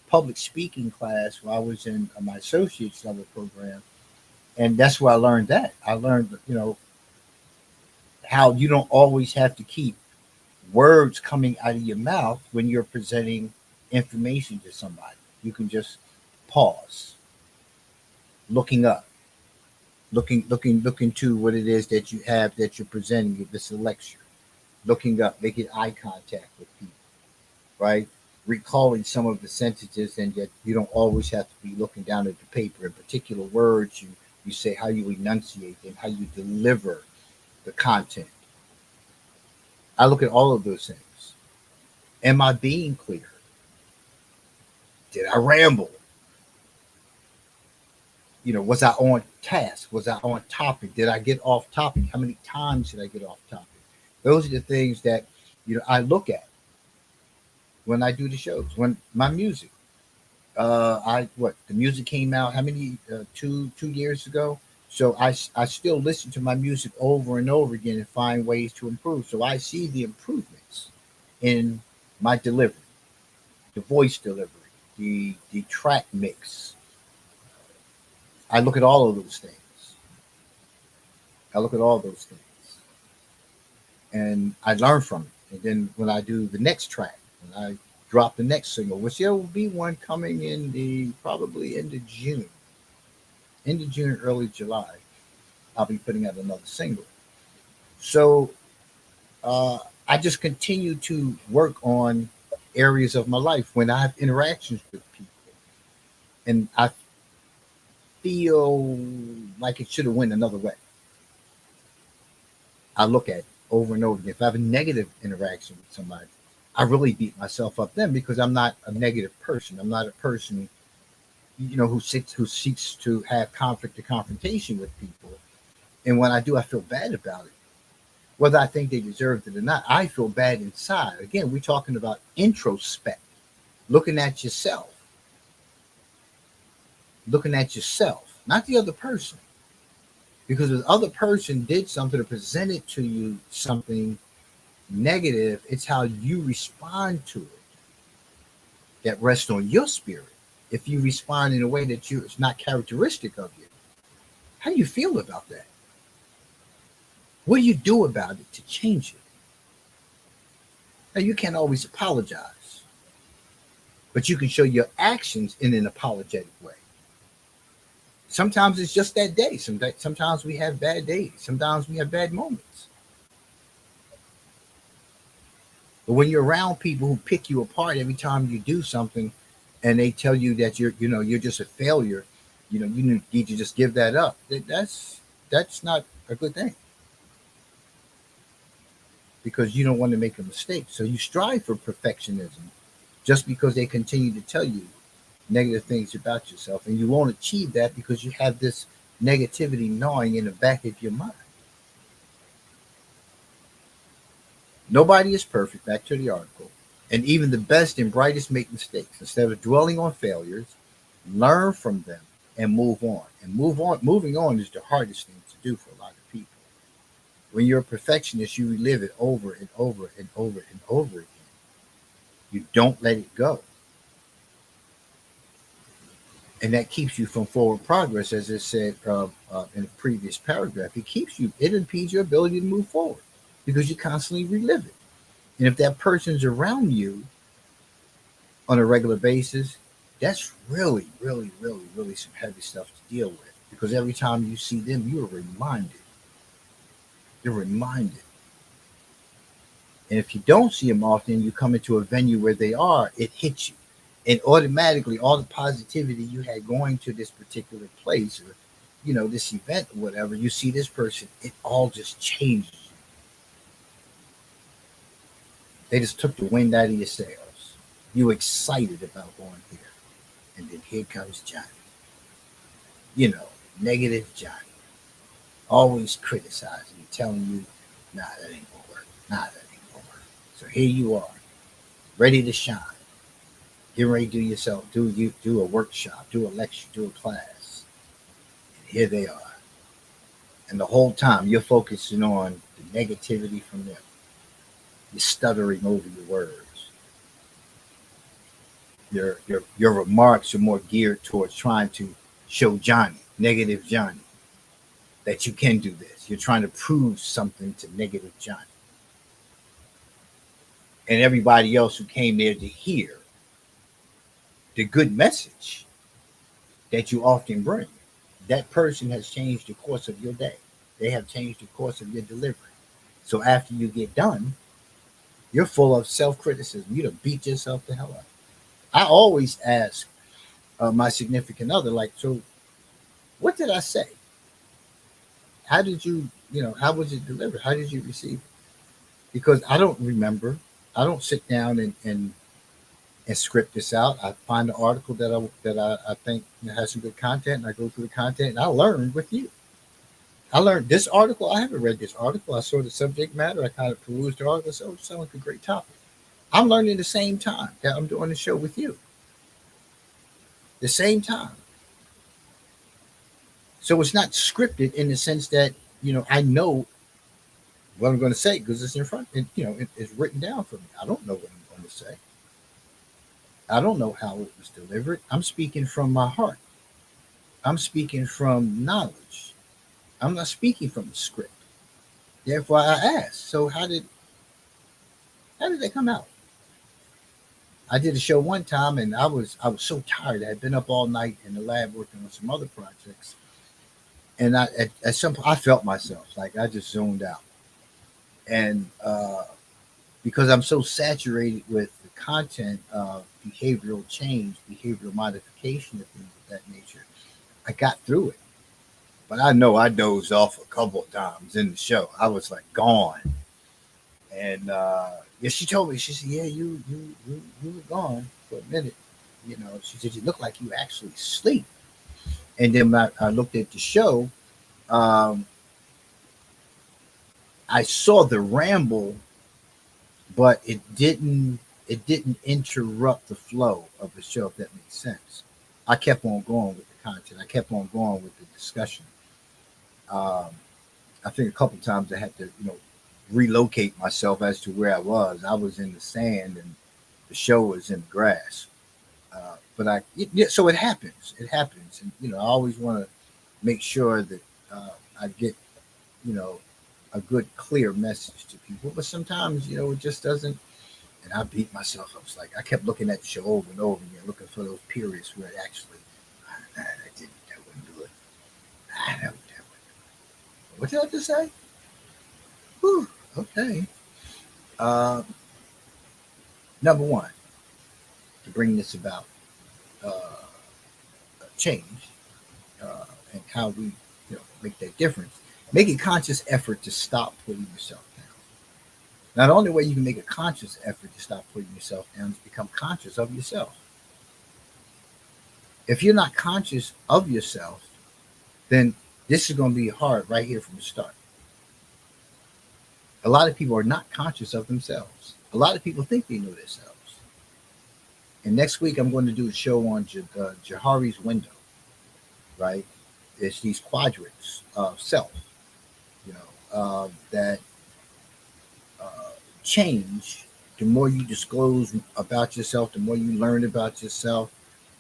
public speaking class while I was in my associate's level program, and that's where I learned that. I learned how you don't always have to keep words coming out of your mouth when you're presenting information to somebody. You can just pause, looking up, looking to what it is that you have that you're presenting. If it's a lecture, looking up, making eye contact with people, right? Recalling some of the sentences, and yet you don't always have to be looking down at the paper. In particular words, you say how you enunciate them, how you deliver the content. I look at all of those things. Am I being clear? Did I ramble? Was I on task? Was I on topic? Did I get off topic? How many times did I get off topic? Those are the things that I look at when I do the shows. When my music, the music came out how many 2 years ago. So I still listen to my music over and over again and find ways to improve. So I see the improvements in my delivery, the voice delivery, the track mix. I look at all of those things. I look at all those things, and I learn from it. And then when I do the next track, when I drop the next single, which there will be one coming in the probably end of June, early July, I'll be putting out another single. So I just continue to work on areas of my life when I have interactions with people, and I feel like it should have went another way. I look at over and over again. If I have a negative interaction with somebody, I really beat myself up then because I'm not a negative person. I'm not a person, who seeks to have conflict or confrontation with people. And when I do, I feel bad about it. Whether I think they deserved it or not, I feel bad inside. Again, we're talking about introspect, looking at yourself, not the other person. Because if the other person did something or presented to you something negative, it's how you respond to it that rests on your spirit. If you respond in a way that it's not characteristic of you, how do you feel about that? What do you do about it to change it? Now, you can't always apologize, but you can show your actions in an apologetic way. Sometimes it's just that day. Sometimes we have bad days. Sometimes we have bad moments. But when you're around people who pick you apart every time you do something, and they tell you that you're just a failure, you need to just give that up. That's not a good thing because you don't want to make a mistake. So you strive for perfectionism just because they continue to tell you negative things about yourself, and you won't achieve that because you have this negativity gnawing in the back of your mind. Nobody is perfect, back to the article, and even the best and brightest make mistakes. Instead of dwelling on failures, learn from them and move on. And moving on is the hardest thing to do for a lot of people. When you're a perfectionist, you relive it over and over and over and over again. You don't let it go. And that keeps you from forward progress, as it said in a previous paragraph. It impedes your ability to move forward because you constantly relive it. And if that person's around you on a regular basis, that's really, really, really, really some heavy stuff to deal with. Because every time you see them, you're reminded. You're reminded. And if you don't see them often, you come into a venue where they are, it hits you. And automatically, all the positivity you had going to this particular place or, this event or whatever, you see this person, it all just changes you. They just took the wind out of your sails. You excited about going here. And then here comes Johnny. Negative Johnny. Always criticizing you, telling you, nah, that ain't gonna work. Nah, that ain't gonna work. So here you are, ready to shine. Get ready to do a workshop, do a lecture, do a class. And here they are. And the whole time you're focusing on the negativity from them. You're stuttering over your words. Your remarks are more geared towards trying to show Johnny, negative Johnny, that you can do this. You're trying to prove something to negative Johnny. And everybody else who came there to hear the good message that you often bring, that person has changed the course of your day. They have changed the course of your delivery. So after you get done, you're full of self-criticism. You done beat yourself the hell up. I always ask my significant other, like, so what did I say? How did how was it delivered? How did you receive it? Because I don't remember. I don't sit down and script this out. I find an article that I think has some good content, and I go through the content, and I learn with you. I learned this article. I haven't read this article. I saw the subject matter. I kind of perused the article. So it sounds like a great topic. I'm learning the same time that I'm doing the show with you. The same time. So it's not scripted in the sense that, I know what I'm going to say because it's in front, and, it's written down for me. I don't know what I'm going to say. I don't know how it was delivered. I'm speaking from my heart. I'm speaking from knowledge. I'm not speaking from the script. Therefore, I asked, so how did that come out? I did a show one time, and I was so tired. I had been up all night in the lab working on some other projects, and at some point I felt myself like I just zoned out, and because I'm so saturated with the content of behavioral change, behavioral modification, and things of that nature, I got through it. But I know I dozed off a couple of times in the show. I was like gone. And yeah, she told me, she said, yeah, you were gone for a minute. You know, she said, you look like you actually sleep. And then I looked at the show. Um, I saw the ramble, but it didn't interrupt the flow of the show, if that makes sense. I kept on going with the content. I kept on going with the discussion. Um, I think a couple of times I had to, relocate myself as to where I was. I was in the sand and the show was in the grass. So it happens. It happens, and I always want to make sure that I get, you know, a good, clear message to people. But sometimes, it just doesn't. And I beat myself. I was like, I kept looking at the show over and over again, looking for those periods where it actually, that wouldn't do it. That wouldn't. What did I just say? Whew, okay. Uh, Number one, to bring this about, uh, change, and how we, make that difference. Make a conscious effort to stop putting yourself down. Now, the only way you can make a conscious effort to stop putting yourself down is become conscious of yourself. If you're not conscious of yourself, then this is going to be hard right here from the start. A lot of people are not conscious of themselves. A lot of people think they know themselves. And next week, I'm going to do a show on Johari's window, right? It's these quadrants of self, that uh, change. The more you disclose about yourself, the more you learn about yourself,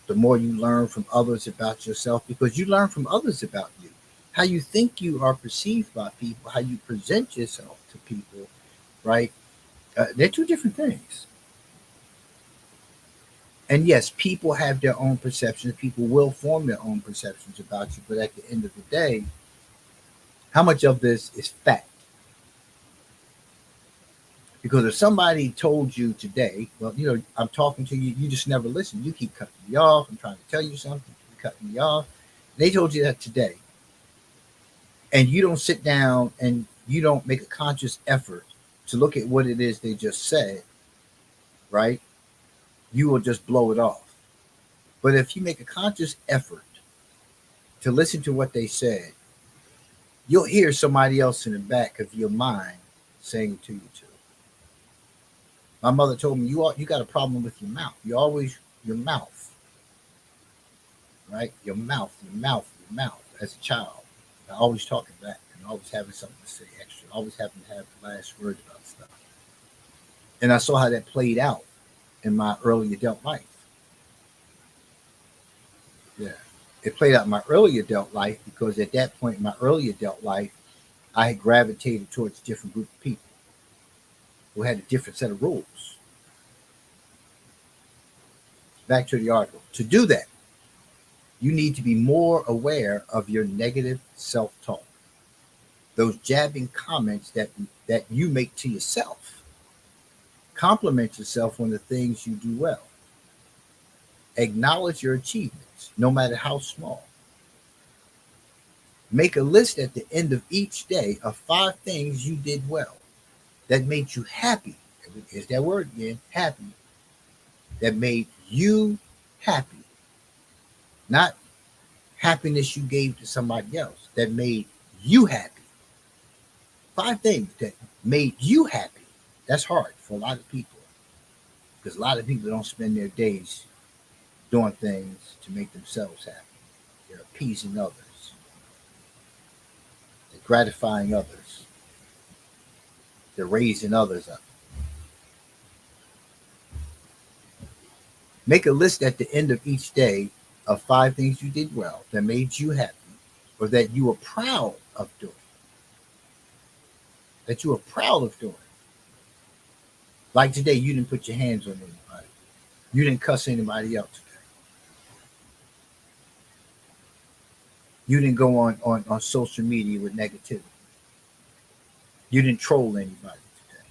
the more you learn from others about yourself, because you learn from others about you. How you think you are perceived by people, how you present yourself to people, right? They're two different things. And yes, people have their own perceptions. People will form their own perceptions about you. But at the end of the day, how much of this is fact? Because if somebody told you today, well, I'm talking to you, you just never listen. You keep cutting me off. I'm trying to tell you something, you're cutting me off. They told you that today. And you don't sit down and you don't make a conscious effort to look at what it is they just said, right? You will just blow it off. But if you make a conscious effort to listen to what they said, you'll hear somebody else in the back of your mind saying to you too. My mother told me, you got a problem with your mouth. You always your mouth, right? Your mouth. As a child, I always talking back and always having something to say extra. Always having to have the last word about stuff. And I saw how that played out in my early adult life. Yeah, it played out in my early adult life because at that point in my early adult life, I had gravitated towards a different group of people who had a different set of rules. Back to the article. To do that, you need to be more aware of your negative self-talk. Those jabbing comments that you make to yourself. Compliment yourself on the things you do well. Acknowledge your achievements, no matter how small. Make a list at the end of each day of 5 things you did well that made you happy. Here's that word again, happy. That made you happy. Not happiness you gave to somebody else. That made you happy. 5 things that made you happy. That's hard for a lot of people because a lot of people don't spend their days doing things to make themselves happy. They're appeasing others. They're gratifying others. They're raising others up. Make a list at the end of each day of 5 things you did well that made you happy or that you were proud of doing. That you were proud of doing. Like today, you didn't put your hands on anybody. You didn't cuss anybody out today. You didn't go on social media with negativity. You didn't troll anybody today.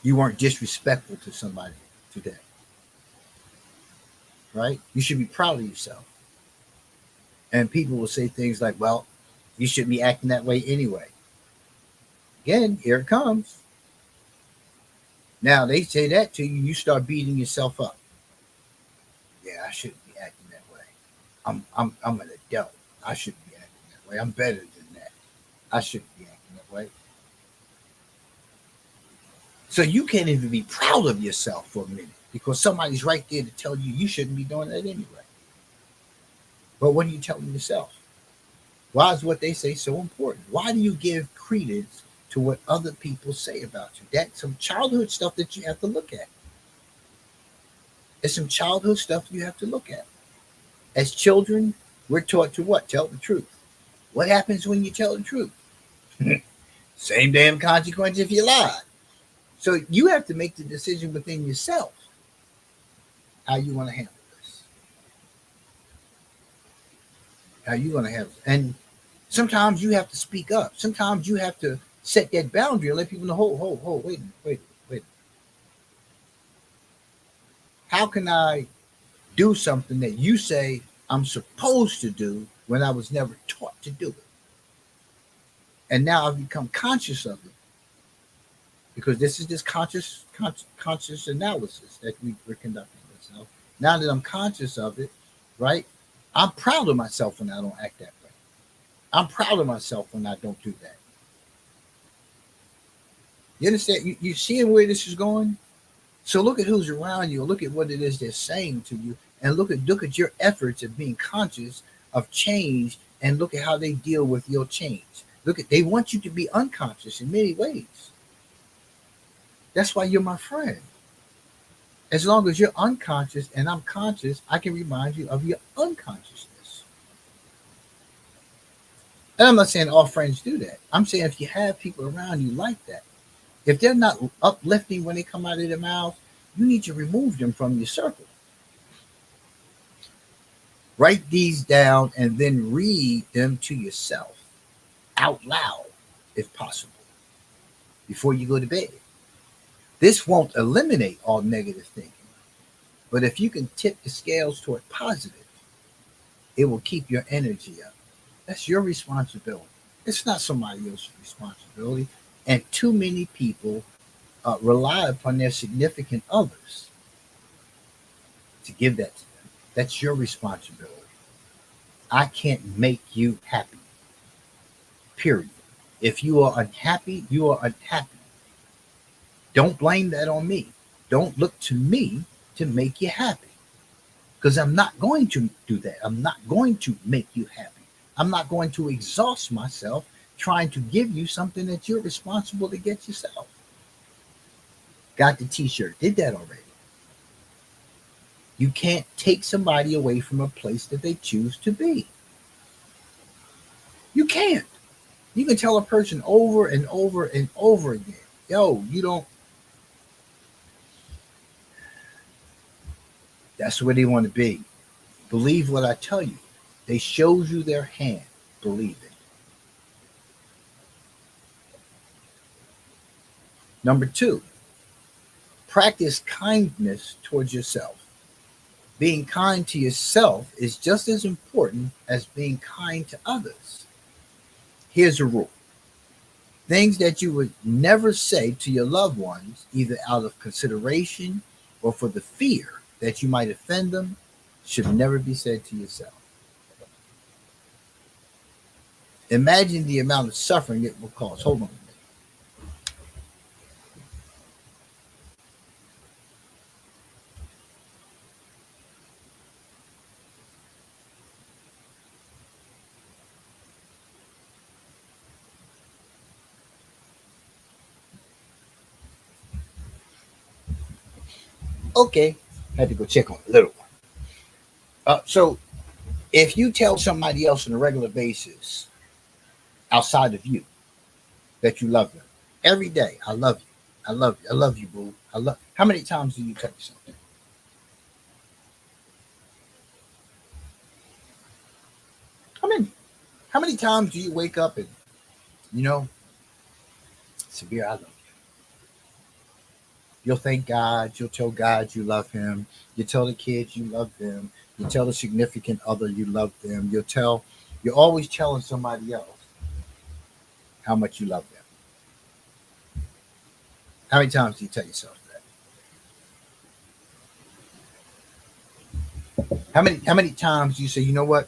You weren't disrespectful to somebody today. Right? You should be proud of yourself. And people will say things like, well, you shouldn't be acting that way anyway. Again, here it comes. Now they say that to you, you start beating yourself up. Yeah, I shouldn't be acting that way. I'm an adult. I shouldn't be acting that way. I'm better than that. I shouldn't be acting that way. So you can't even be proud of yourself for a minute because somebody's right there to tell you you shouldn't be doing that anyway. But what are you telling yourself? Why is what they say so important? Why do you give credence to what other people say about you? That's some childhood stuff that you have to look at. It's some childhood stuff you have to look at. As children, we're taught to what? Tell the truth. What happens when you tell the truth? Same damn consequence if you lie. So you have to make the decision within yourself how you want to handle this. How you want to handle it. And sometimes you have to speak up. Sometimes you have to set that boundary and let people know, hold, wait. How can I do something that you say I'm supposed to do when I was never taught to do it? And now I've become conscious of it because this is this conscious analysis that we're conducting ourselves. Now that I'm conscious of it, right? I'm proud of myself when I don't act that way. I'm proud of myself when I don't do that. You understand? You seeing where this is going? So look at who's around you, look at what it is they're saying to you, and look at your efforts of being conscious of change, and look at how they deal with your change. They want you to be unconscious in many ways. That's why you're my friend. As long as you're unconscious and I'm conscious, I can remind you of your unconsciousness. And I'm not saying all friends do that. I'm saying if you have people around you like that, if they're not uplifting when they come out of their mouth, you need to remove them from your circle. Write these down and then read them to yourself out loud, if possible, before you go to bed. This won't eliminate all negative thinking, but if you can tip the scales toward positive, it will keep your energy up. That's your responsibility. It's not somebody else's responsibility. And too many people rely upon their significant others to give that to them. That's your responsibility. I can't make you happy. Period. If you are unhappy, you are unhappy. Don't blame that on me. Don't look to me to make you happy. Because I'm not going to do that. I'm not going to make you happy. I'm not going to exhaust myself trying to give you something that you're responsible to get yourself. Got the t-shirt. Did that already. You can't take somebody away from a place that they choose to be. You can't. You can tell a person over and over and over again, yo, you don't. That's where they want to be. Believe what I tell you. They shows you their hand. Believe it. Number 2, practice kindness towards yourself. Being kind to yourself is just as important as being kind to others. Here's a rule. Things that you would never say to your loved ones, either out of consideration or for the fear that you might offend them, should never be said to yourself. Imagine the amount of suffering it will cause. Hold on a minute. Okay, had to go check on the little one. So if you tell somebody else on a regular basis outside of you that you love them every day, I love you, I love you, I love you, boo, I love. How many times do you tell yourself that? How many? How many times do you wake up and you know, Severe, I love you. You'll thank God. You'll tell God you love Him. You tell the kids you love them. You tell the significant other you love them. You're always telling somebody else how much you love them. How many times do you tell yourself that? How many times do you say, you know what?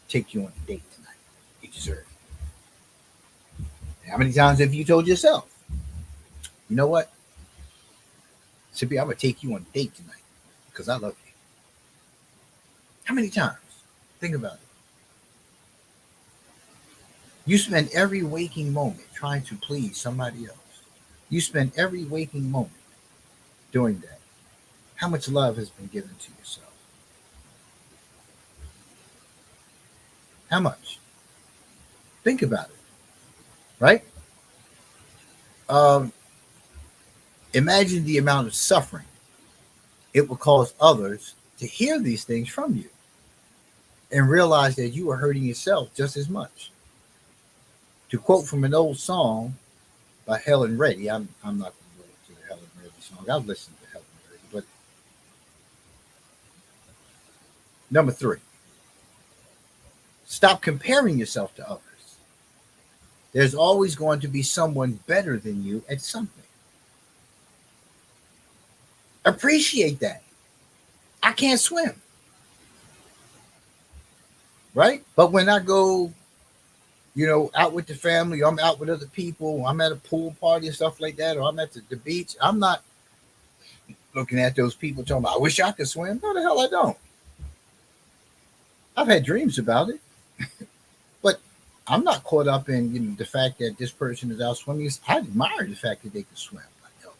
Take you on a date tonight. You deserve it. How many times have you told yourself, you know what? Sippy, I'm gonna take you on a date tonight because I love you. How many times? Think about it. You spend every waking moment trying to please somebody else. You spend every waking moment doing that. How much love has been given to yourself? How much? Think about it, right? Um, Imagine the amount of suffering it will cause others to hear these things from you and realize that you are hurting yourself just as much. To quote from an old song by Helen Reddy, I'm not going to go to the Helen Reddy song. I've listened to Helen Reddy, but number three, stop comparing yourself to others. There's always going to be someone better than you at something. Appreciate that. I can't swim, right? But when I go, out with the family, I'm out with other people, I'm at a pool party and stuff like that, or I'm at the beach, I'm not looking at those people talking about, I wish I could swim. No, the hell I don't. I've had dreams about it, but I'm not caught up in the fact that this person is out swimming. I admire the fact that they can swim. Like,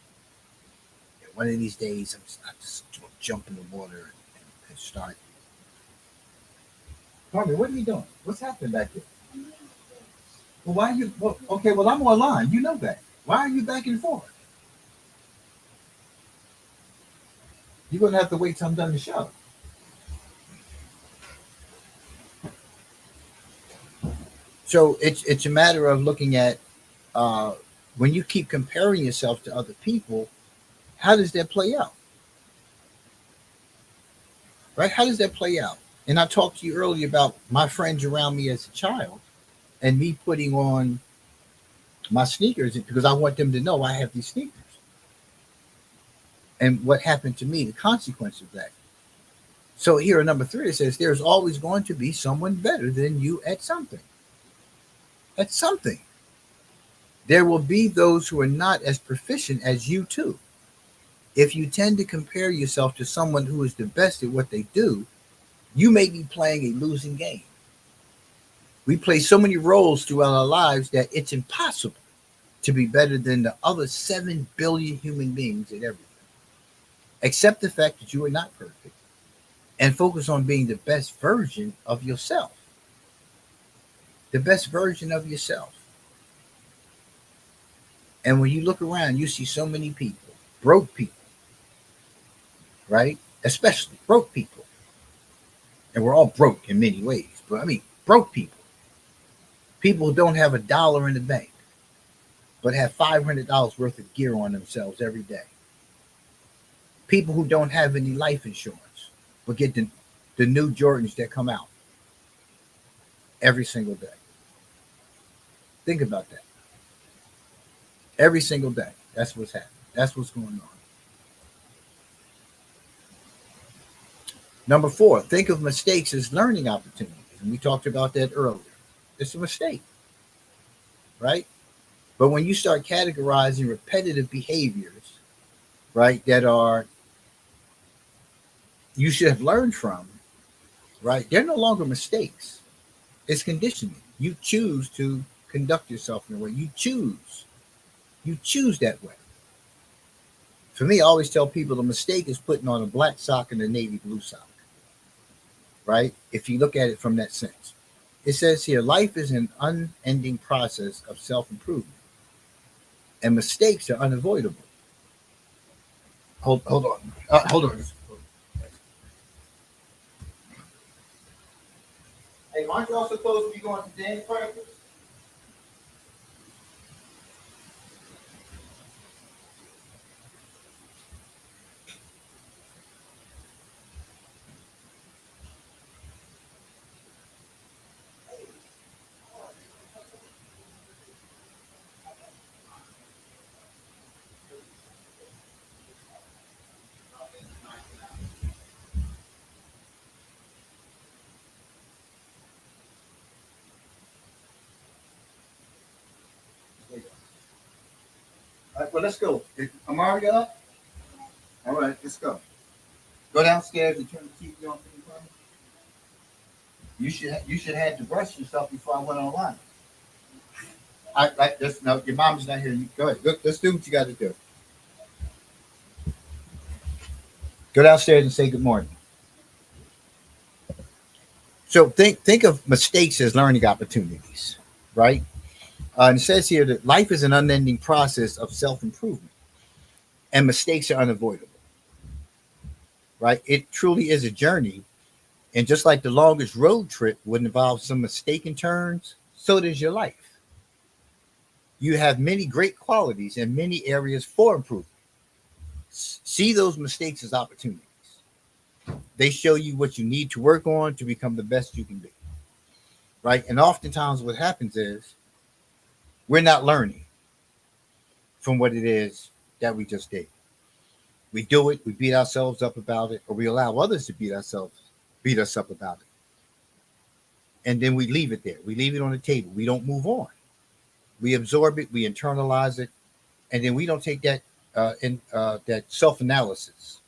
one of these days, I just jump in the water and start. Tommy, what are you doing? What's happening back there? Well, why are you? Well, okay, well, I'm online. You know that. Why are you back and forth? You're gonna have to wait till I'm done the show. So it's a matter of looking at uh, when you keep comparing yourself to other people. How does that play out? Right? How does that play out? And I talked to you earlier about my friends around me as a child and me putting on my sneakers because I want them to know I have these sneakers. And what happened to me, the consequence of that. So here at number three, it says there's always going to be someone better than you at something. At something. There will be those who are not as proficient as you too. If you tend to compare yourself to someone who is the best at what they do, you may be playing a losing game. We play so many roles throughout our lives that it's impossible to be better than the other 7 billion human beings at everything. Accept the fact that you are not perfect and focus on being the best version of yourself. The best version of yourself. And when you look around, you see so many people, broke people, right? Especially broke people. And we're all broke in many ways, but I mean, broke people. People who don't have a dollar in the bank, but have $500 worth of gear on themselves every day. People who don't have any life insurance, but get the new Jordans that come out every single day. Think about that. Every single day. That's what's happening. That's what's going on. Number four, think of mistakes as learning opportunities. And we talked about that earlier. It's a mistake, right? But when you start categorizing repetitive behaviors, right, that are you should have learned from, right, they're no longer mistakes. It's conditioning. You choose to conduct yourself in a way. You choose. You choose that way. For me, I always tell people the mistake is putting on a black sock and a navy blue sock, right? If you look at it from that sense. It says here, life is an unending process of self-improvement, and mistakes are unavoidable. Hold on. Hold on. Hey, aren't y'all supposed to be going to dance practice? Well, let's go. Amari up? All right, let's go. Go downstairs and turn the TV on for me. You should have to brush yourself before I went online. I just no, your mom's not here. You go ahead. Let's do what you got to do. Go downstairs and say good morning. So think of mistakes as learning opportunities, right? And it says here that life is an unending process of self improvement, and mistakes are unavoidable, right? It truly is a journey, and just like the longest road trip would involve some mistaken turns, so does your life. You have many great qualities and many areas for improvement. See those mistakes as opportunities. They show you what you need to work on to become the best you can be, right? And oftentimes, what happens is we're not learning from what it is that we just did. We do it, we beat ourselves up about it, or we allow others to beat us up about it. And then we leave it there. We leave it on the table. We don't move on. We absorb it, we internalize it, and then we don't take that self-analysis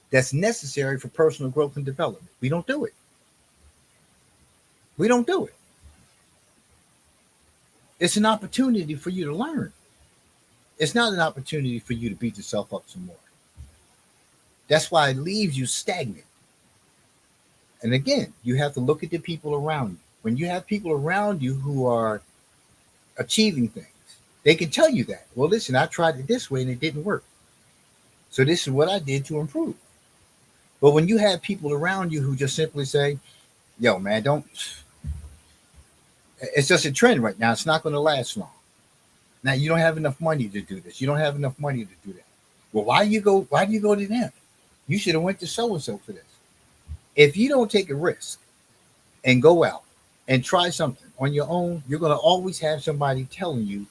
that's necessary for personal growth and development. We don't do it. We don't do it. It's an opportunity for you to learn. It's not an opportunity for you to beat yourself up some more. That's why it leaves you stagnant. And again, you have to look at the people around you. When you have people around you who are achieving things, they can tell you that. Well, listen, I tried it this way and it didn't work. So this is what I did to improve. But when you have people around you who just simply say, yo, man, it's just a trend right now. It's not going to last long. Now, you don't have enough money to do this. You don't have enough money to do that. Well, why do you go to them? You should have went to so-and-so for this. If you don't take a risk and go out and try something on your own, you're going to always have somebody telling you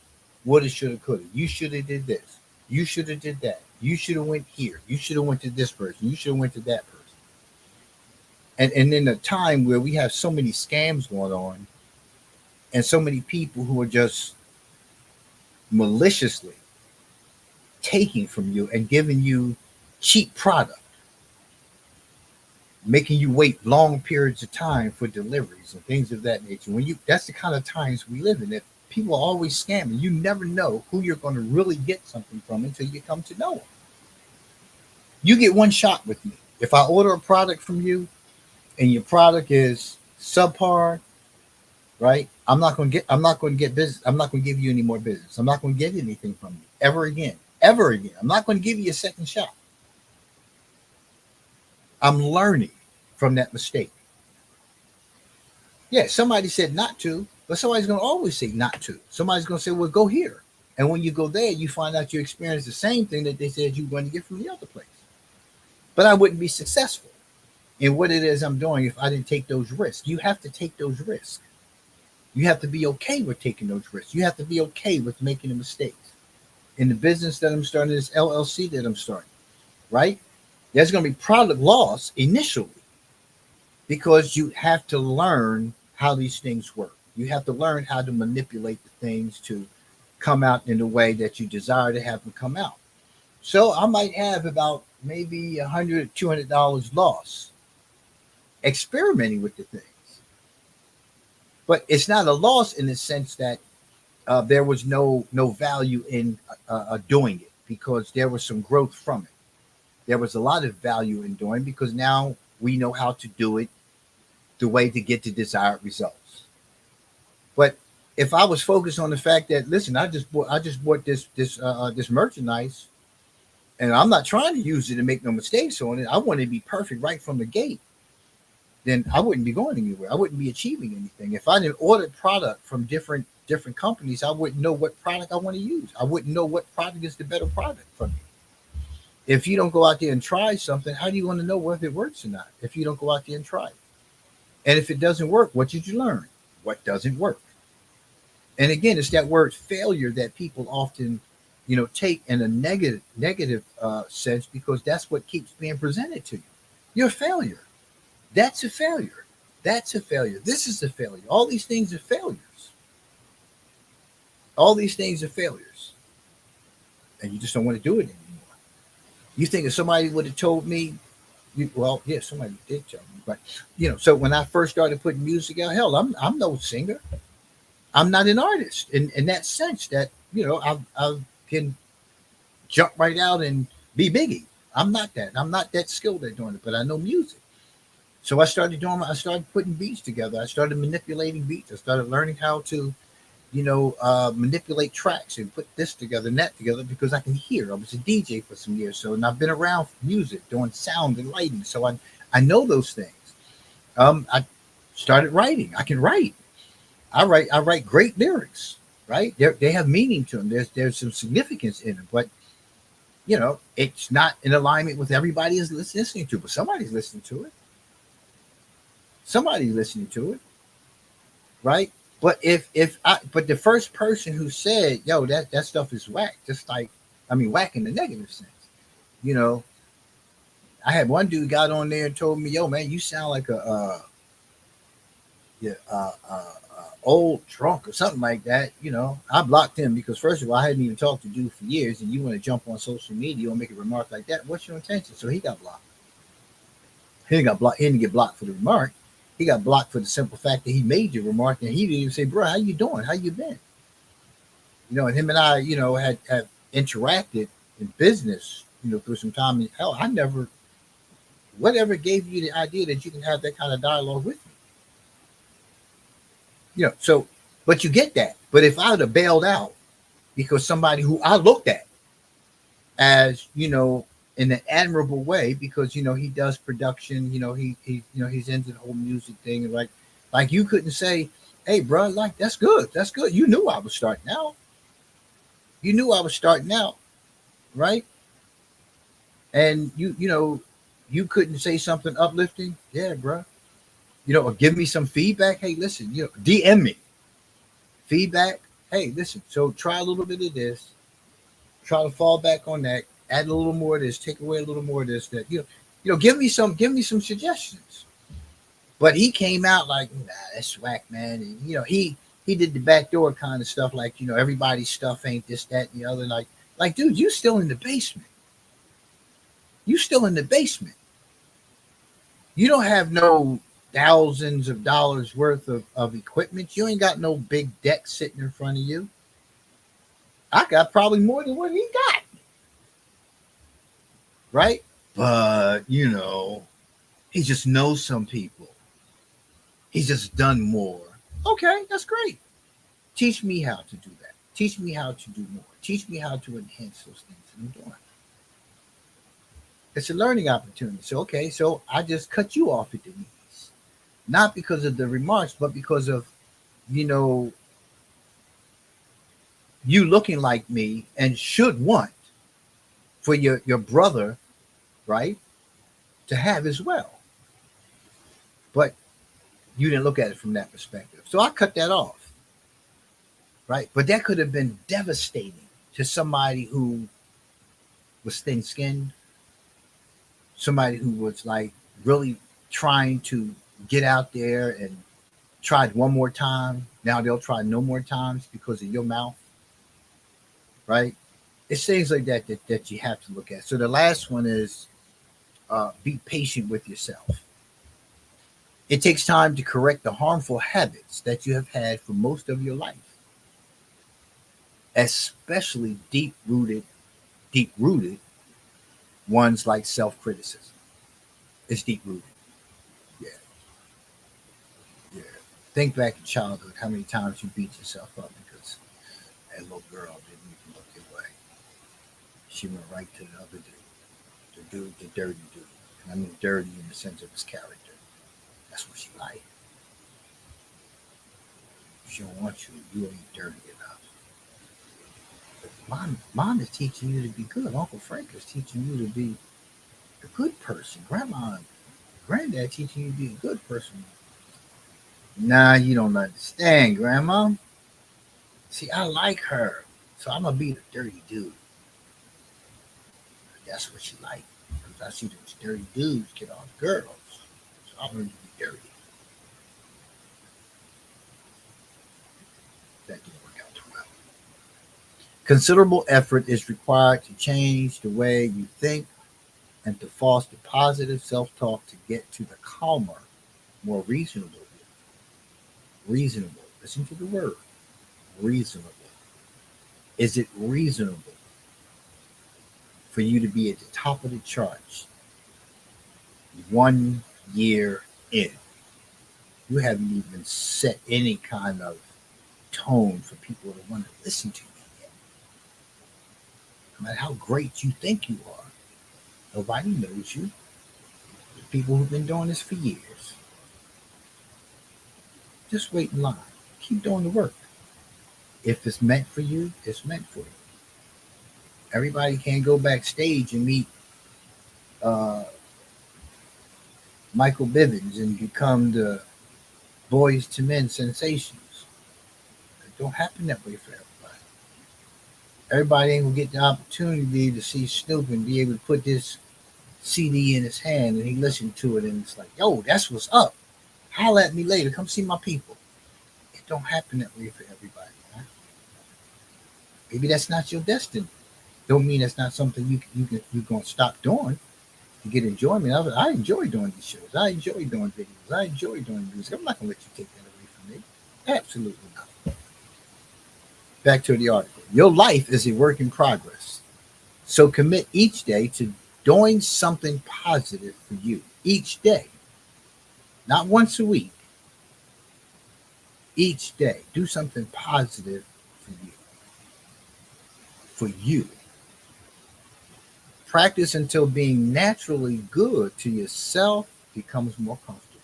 what it should have, could have. You should have did this. You should have did that. You should have went here. You should have went to this person. You should have went to that person. And in a time where we have so many scams going on and so many people who are just maliciously taking from you and giving you cheap product, making you wait long periods of time for deliveries and things of that nature. That's the kind of times we live in. That people are always scamming. You never know who you're going to really get something from until you come to know them. You get one shot with me. If I order a product from you and your product is subpar, right? I'm not going to get business. I'm not going to give you any more business. I'm not going to get anything from you ever again. Ever again. I'm not going to give you a second shot. I'm learning from that mistake. Yeah, somebody said not to, but somebody's going to always say not to. Somebody's going to say, well, go here. And when you go there, you find out you experience the same thing that they said you were going to get from the other place. But I wouldn't be successful in what it is I'm doing if I didn't take those risks. You have to take those risks. You have to be okay with taking those risks. You have to be okay with making the mistakes. In the business that I'm starting, this LLC that I'm starting, right? There's going to be product loss initially because you have to learn how these things work. You have to learn how to manipulate the things to come out in the way that you desire to have them come out. So I might have about maybe $100, $200 loss experimenting with the things. But it's not a loss in the sense that there was no value in doing it because there was some growth from it. There was a lot of value in doing because now we know how to do it the way to get the desired results. But if I was focused on the fact that, listen, I just bought this merchandise, and I'm not trying to use it to make no mistakes on it. I want it to be perfect right from the gate. Then I wouldn't be going anywhere. I wouldn't be achieving anything. If I didn't order product from different companies, I wouldn't know what product I want to use. I wouldn't know what product is the better product for me. If you don't go out there and try something, how do you want to know whether it works or not? If you don't go out there and try it. And if it doesn't work, what did you learn? What doesn't work? And again, it's that word failure that people often, take in a negative sense because that's what keeps being presented to you. You're a failure. That's a failure. That's a failure. This is a failure. All these things are failures. All these things are failures. and you just don't want to do it anymore. You think if somebody would have told me, well, yeah, somebody did tell me, but so when I first started putting music out, hell, I'm no singer. I'm not an artist in that sense that I can jump right out and be Biggie. I'm not that. I'm not that skilled at doing it, but I know music. So I started putting beats together. I started manipulating beats. I started learning how to, manipulate tracks and put this together and that together because I can hear. I was a DJ for some years, so and I've been around music, doing sound and lighting, so I know those things. I started writing. I can write. I write great lyrics. Right? They have meaning to them. There's some significance in them, but it's not in alignment with everybody is listening to, but somebody's listening to it. Somebody's listening to it, right? But the first person who said, "Yo, that stuff is whack," just like, I mean, whack in the negative sense. You know, I had one dude got on there and told me, "Yo, man, you sound like a yeah, old drunk or something like that." I blocked him because first of all, I hadn't even talked to dude for years, and you want to jump on social media or make a remark like that? What's your intention? So he got blocked. He didn't got blocked. He didn't get blocked for the remark. He got blocked for the simple fact that he made your remark, and he didn't even say, "Bro, how you doing? How you been?" And him and I, had have interacted in business, through some time. And hell, I never, whatever gave you the idea that you can have that kind of dialogue with me, So, but you get that. But if I would have bailed out because somebody who I looked at as, in an admirable way, because he does production, he's into the whole music thing, and like you couldn't say, "Hey, bro, like that's good." You knew I was starting out. You knew I was starting out, right? And you couldn't say something uplifting. Yeah, bro. Or give me some feedback. Hey, listen, DM me feedback. Hey, listen. So try a little bit of this. Try to fall back on that. Add a little more of this. Take away a little more of this. That give me some suggestions. But he came out like, nah, that's whack, man. And he did the backdoor kind of stuff, like everybody's stuff ain't this, that, and the other. Like, dude, you still in the basement. You still in the basement. You don't have no thousands of dollars worth of equipment. You ain't got no big deck sitting in front of you. I got probably more than what he got. Right? But, he just knows some people. He's just done more. Okay, that's great. Teach me how to do that. Teach me how to do more. Teach me how to enhance those things that I'm doing. It's a learning opportunity. So, okay, so I just cut you off at the knees. Not because of the remarks, but because of, you know, you looking like me and should want for your brother, right, to have as well. But you didn't look at it from that perspective. So I cut that off, right? But that could have been devastating to somebody who was thin skinned, somebody who was like really trying to get out there and tried one more time. Now they'll try no more times because of your mouth, right? It's things like that you have to look at. So the last one is be patient with yourself. It takes time to correct the harmful habits that you have had for most of your life, especially deep rooted ones like self criticism. It's deep rooted. Yeah, yeah. Think back to childhood, how many times you beat yourself up because that little girl didn't even look your way. She went right to the other dude, the dirty dude. And I mean dirty in the sense of his character. That's what she liked. If she don't want you, you ain't dirty enough. Mom is teaching you to be good. Uncle Frank is teaching you to be a good person. Grandma and granddad teaching you to be a good person. Nah, you don't understand, Grandma. See, I like her, so I'm gonna be the dirty dude. That's what she like. Because I see those dirty dudes get all the girls. So I'm gonna be dirty. That didn't work out too well. Considerable effort is required to change the way you think and to foster positive self talk to get to the calmer, more reasonable. Reasonable. Listen to the word reasonable. Is it reasonable for you to be at the top of the charts 1 year in? You haven't even set any kind of tone for people to want to listen to you yet. No matter how great you think you are, nobody knows you. The people who've been doing this for years. Just wait in line. Keep doing the work. If it's meant for you, it's meant for you. Everybody can't go backstage and meet uh, Michael Bivins and become the boys to men sensations. It don't happen that way for everybody. Everybody ain't gonna get the opportunity to see Snoop and be able to put this CD in his hand and he listened to it and it's like, yo, that's what's up. Holla at me later. Come see my people. It don't happen that way for everybody. Man. Maybe that's not your destiny. Don't mean that's not something you're gonna stop doing. You get enjoyment of it. I enjoy doing these shows. I enjoy doing videos. I enjoy doing music. I'm not gonna let you take that away from me. Absolutely not. Back to the article. Your life is a work in progress. So commit each day to doing something positive for you. Each day. Not once a week. Each day. Do something positive for you. For you. Practice until being naturally good to yourself becomes more comfortable.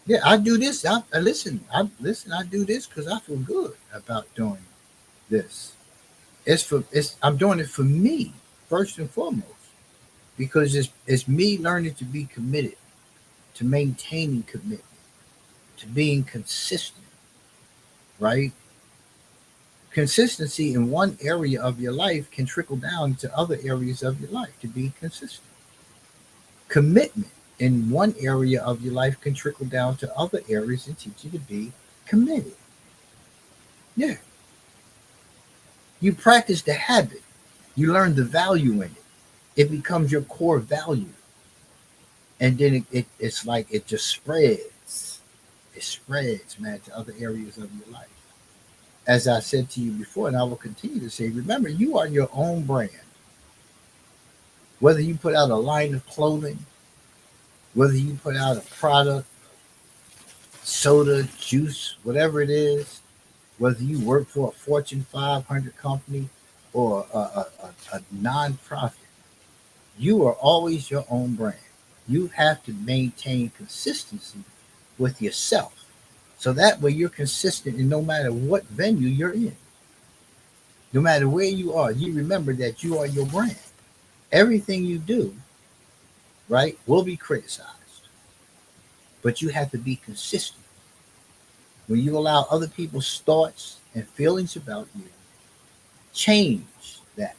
Yeah, I do this. I listen. I do this because I feel good about doing this. I'm doing it for me first and foremost because it's me learning to be committed, to maintaining commitment, to being consistent, right? Consistency in one area of your life can trickle down to other areas of your life to be consistent. Commitment in one area of your life can trickle down to other areas and teach you to be committed. Yeah. You practice the habit. You learn the value in it. It becomes your core value. And then it's like it just spreads. It spreads, man, to other areas of your life. As I said to you before, and I will continue to say, remember, you are your own brand. Whether you put out a line of clothing, whether you put out a product, soda, juice, whatever it is, whether you work for a Fortune 500 company or a nonprofit, you are always your own brand. You have to maintain consistency with yourself. So that way you're consistent in no matter what venue you're in. No matter where you are, you remember that you are your brand. Everything you do, right, will be criticized. But you have to be consistent. When you allow other people's thoughts and feelings about you change that,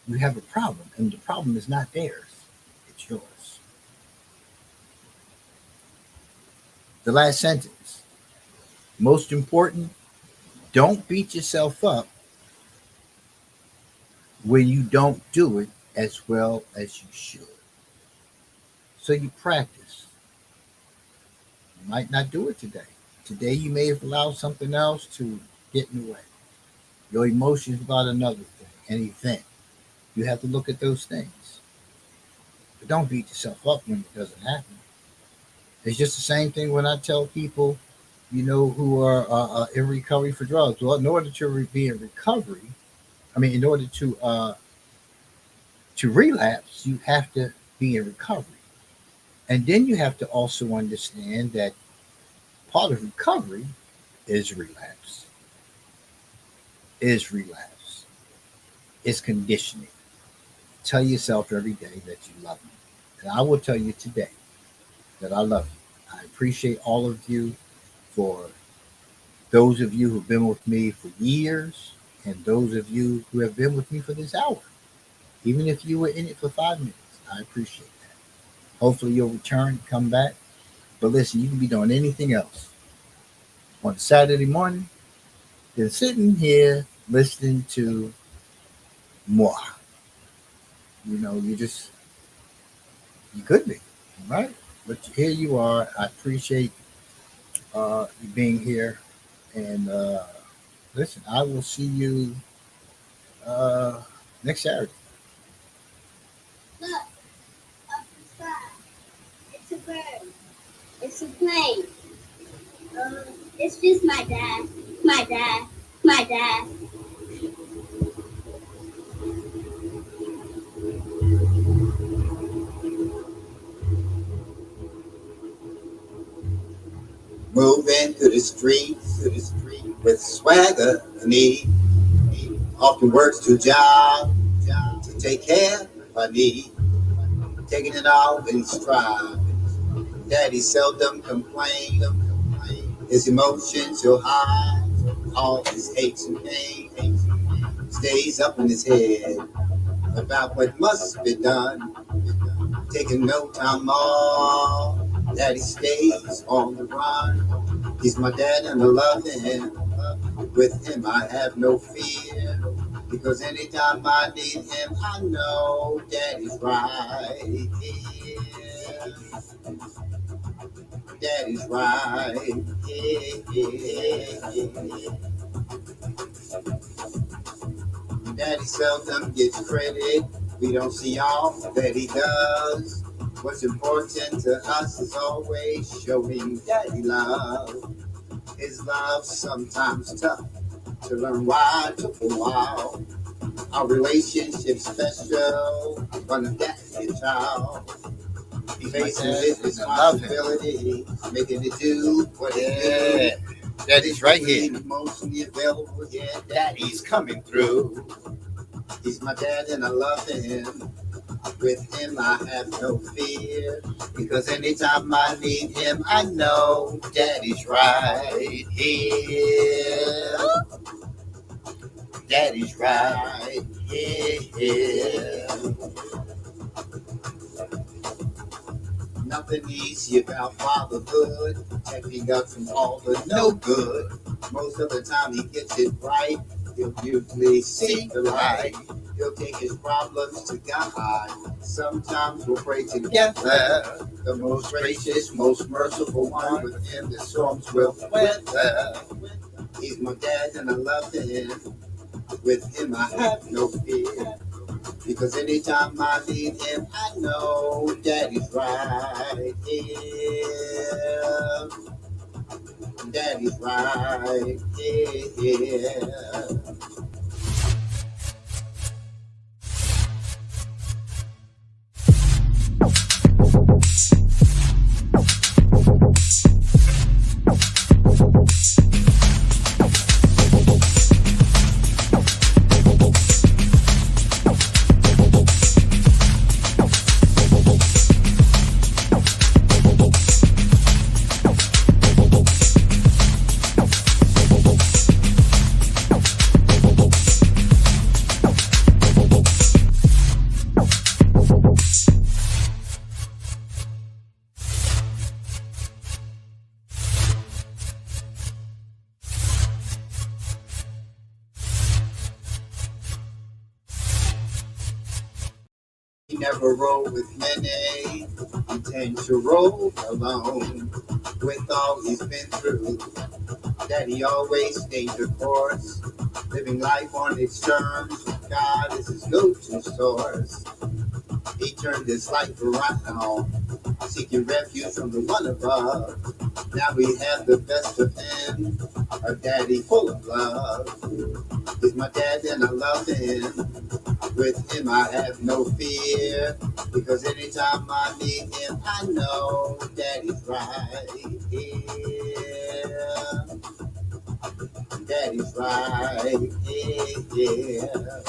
you have a problem. And the problem is not theirs, it's yours. The last sentence. Most important, don't beat yourself up when you don't do it as well as you should. So you practice. You might not do it today. Today you may have allowed something else to get in the way. Your emotions about another thing, an event. You have to look at those things. But don't beat yourself up when it doesn't happen. It's just the same thing when I tell people, who are in recovery for drugs. Well, in order to be in recovery, in order to relapse, you have to be in recovery. And then you have to also understand that part of recovery is relapse. Is relapse. Is conditioning. Tell yourself every day that you love me. And I will tell you today that I love you. I appreciate all of you, for those of you who've been with me for years and those of you who have been with me for this hour. Even if you were in it for 5 minutes, I appreciate that. Hopefully you'll return, come back. But listen, you can be doing anything else. On Saturday morning, than sitting here listening to moi. You just, you could be, right? But here you are. I appreciate you being here. And listen, I will see you uh, next Saturday. Look, up the sky. It's a bird. It's a plane. It's just my dad. My dad. My dad. Moving through the street with swagger and he often works two jobs to take care of my need, taking it all in stride. Daddy seldom complains, his emotions so high, all his aches and pains stays up in his head about what must be done, taking no time off. Daddy stays on the run. He's my dad and I love him. With him I have no fear. Because anytime I need him, I know Daddy's right here. Daddy's right here. Daddy seldom gets credit. We don't see all that he does. What's important to us is always showing Daddy love. His love sometimes tough to learn why it took a while. Our relationship's special, one of Daddy's a child. He faces his responsibility, making it do what it do. Daddy's right here. Emotionally available, yeah, Daddy's coming through. He's my dad and I love him. With him I have no fear. Because anytime I need him, I know Daddy's right here. Daddy's right here. Nothing easy about fatherhood, protecting us from all the no good. Most of the time he gets it right. He'll usually see the light. He'll take his problems to God. Sometimes we'll pray together. The most gracious, most merciful one. With him the storms will weather. He's my dad and I love him. With him I have no fear. Because anytime I need him, I know Daddy's right here. Daddy's right here. He never rolled with many, he tends to roll alone. With all he's been through, Daddy always stayed the course, living life on his terms. God is his go-to source. He turned his life around, seeking refuge from the one above. Now we have the best of him, a daddy full of love. He's my dad and I love him. With him I have no fear, because anytime I need him, I know Daddy's right here. Daddy's right here.